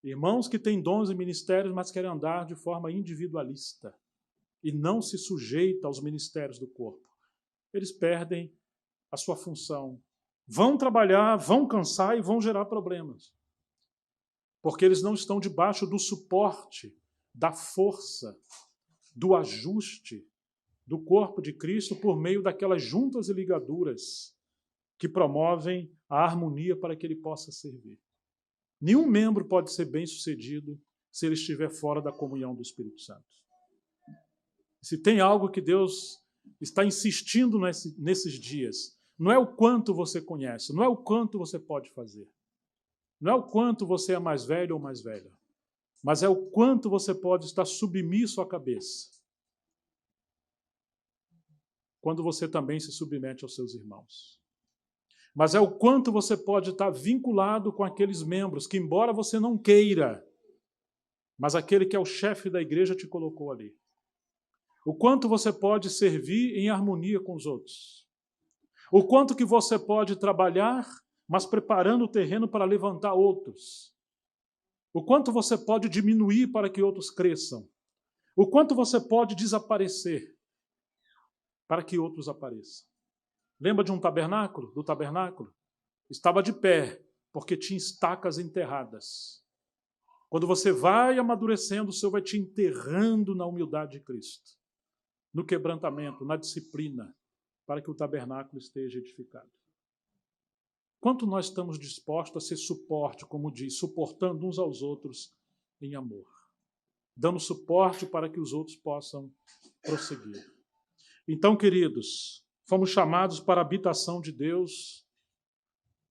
Irmãos que têm dons e ministérios, mas querem andar de forma individualista e não se sujeitam aos ministérios do corpo. Eles perdem a sua função. Vão trabalhar, vão cansar e vão gerar problemas. Porque eles não estão debaixo do suporte, da força, do ajuste do corpo de Cristo por meio daquelas juntas e ligaduras que promovem a harmonia para que ele possa servir. Nenhum membro pode ser bem-sucedido se ele estiver fora da comunhão do Espírito Santo. Se tem algo que Deus está insistindo nesses dias, não é o quanto você conhece, não é o quanto você pode fazer, não é o quanto você é mais velho ou mais velha, mas é o quanto você pode estar submisso à cabeça, quando você também se submete aos seus irmãos. Mas é o quanto você pode estar vinculado com aqueles membros que, embora você não queira, mas aquele que é o chefe da igreja te colocou ali. O quanto você pode servir em harmonia com os outros. O quanto que você pode trabalhar, mas preparando o terreno para levantar outros. O quanto você pode diminuir para que outros cresçam. O quanto você pode desaparecer para que outros apareçam. Lembra de um tabernáculo? Do tabernáculo? Estava de pé, porque tinha estacas enterradas. Quando você vai amadurecendo, o Senhor vai te enterrando na humildade de Cristo, no quebrantamento, na disciplina, para que o tabernáculo esteja edificado. Quanto nós estamos dispostos a ser suporte, como diz, suportando uns aos outros em amor, dando suporte para que os outros possam prosseguir. Então, queridos, fomos chamados para a habitação de Deus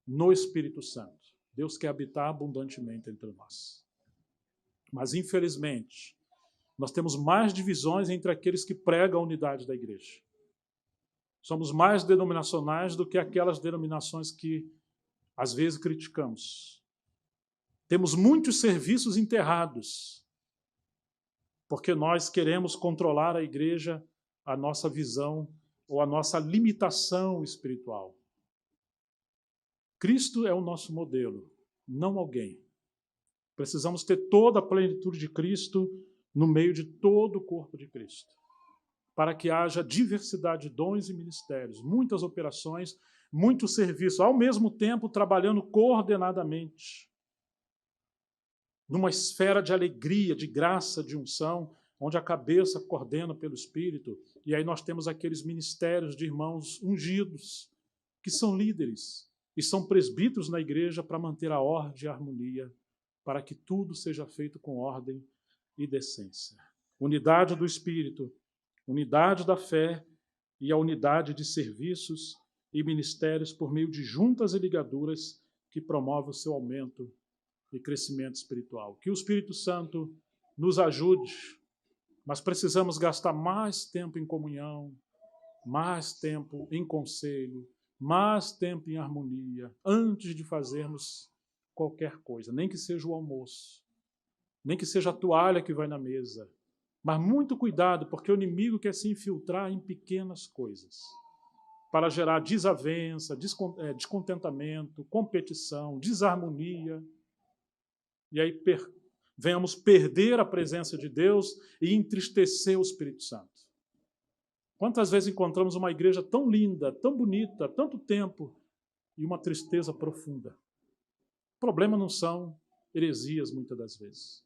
no Espírito Santo. Deus quer habitar abundantemente entre nós. Mas, infelizmente, nós temos mais divisões entre aqueles que pregam a unidade da igreja. Somos mais denominacionais do que aquelas denominações que, às vezes, criticamos. Temos muitos serviços enterrados, porque nós queremos controlar a igreja, a nossa visão ou a nossa limitação espiritual. Cristo é o nosso modelo, não alguém. Precisamos ter toda a plenitude de Cristo no meio de todo o corpo de Cristo, para que haja diversidade de dons e ministérios, muitas operações, muito serviço, ao mesmo tempo trabalhando coordenadamente, numa esfera de alegria, de graça, de unção, onde a cabeça coordena pelo Espírito, e aí nós temos aqueles ministérios de irmãos ungidos, que são líderes e são presbíteros na igreja para manter a ordem e a harmonia, para que tudo seja feito com ordem e decência. Unidade do Espírito, unidade da fé e a unidade de serviços e ministérios por meio de juntas e ligaduras que promovem o seu aumento e crescimento espiritual. Que o Espírito Santo nos ajude, mas precisamos gastar mais tempo em comunhão, mais tempo em conselho, mais tempo em harmonia, antes de fazermos qualquer coisa, nem que seja o almoço, nem que seja a toalha que vai na mesa. Mas muito cuidado, porque o inimigo quer se infiltrar em pequenas coisas, para gerar desavença, descontentamento, competição, desarmonia, e aí venhamos perder a presença de Deus e entristecer o Espírito Santo. Quantas vezes encontramos uma igreja tão linda, tão bonita, tanto tempo, e uma tristeza profunda? O problema não são heresias, muitas das vezes.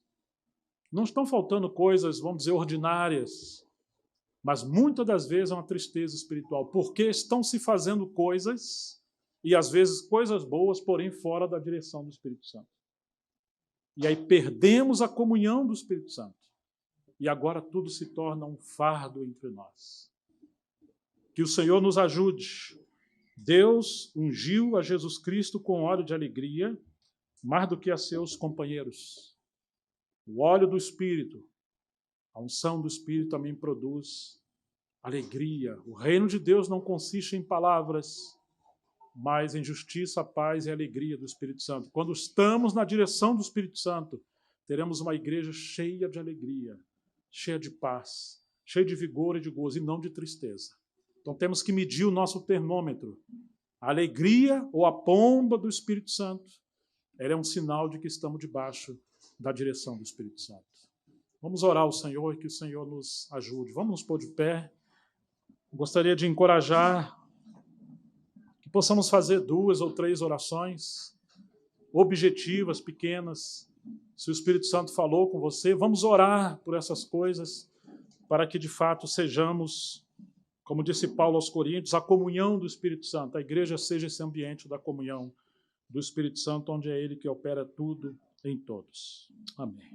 Não estão faltando coisas, vamos dizer, ordinárias, mas muitas das vezes é uma tristeza espiritual, porque estão se fazendo coisas, e às vezes coisas boas, porém fora da direção do Espírito Santo. E aí perdemos a comunhão do Espírito Santo. E agora tudo se torna um fardo entre nós. Que o Senhor nos ajude. Deus ungiu a Jesus Cristo com óleo de alegria, mais do que a seus companheiros. O óleo do Espírito, a unção do Espírito também produz alegria. O reino de Deus não consiste em palavras, mas em justiça, paz e alegria do Espírito Santo. Quando estamos na direção do Espírito Santo, teremos uma igreja cheia de alegria, cheia de paz, cheia de vigor e de gozo, e não de tristeza. Então temos que medir o nosso termômetro. A alegria ou a pomba do Espírito Santo, ela é um sinal de que estamos debaixo da direção do Espírito Santo. Vamos orar ao Senhor e que o Senhor nos ajude. Vamos nos pôr de pé. Gostaria de encorajar que possamos fazer 2 ou 3 orações objetivas, pequenas. Se o Espírito Santo falou com você, vamos orar por essas coisas para que, de fato, sejamos Como disse Paulo aos Coríntios, a comunhão do Espírito Santo. A igreja seja esse ambiente da comunhão do Espírito Santo, onde é ele que opera tudo em todos. Amém.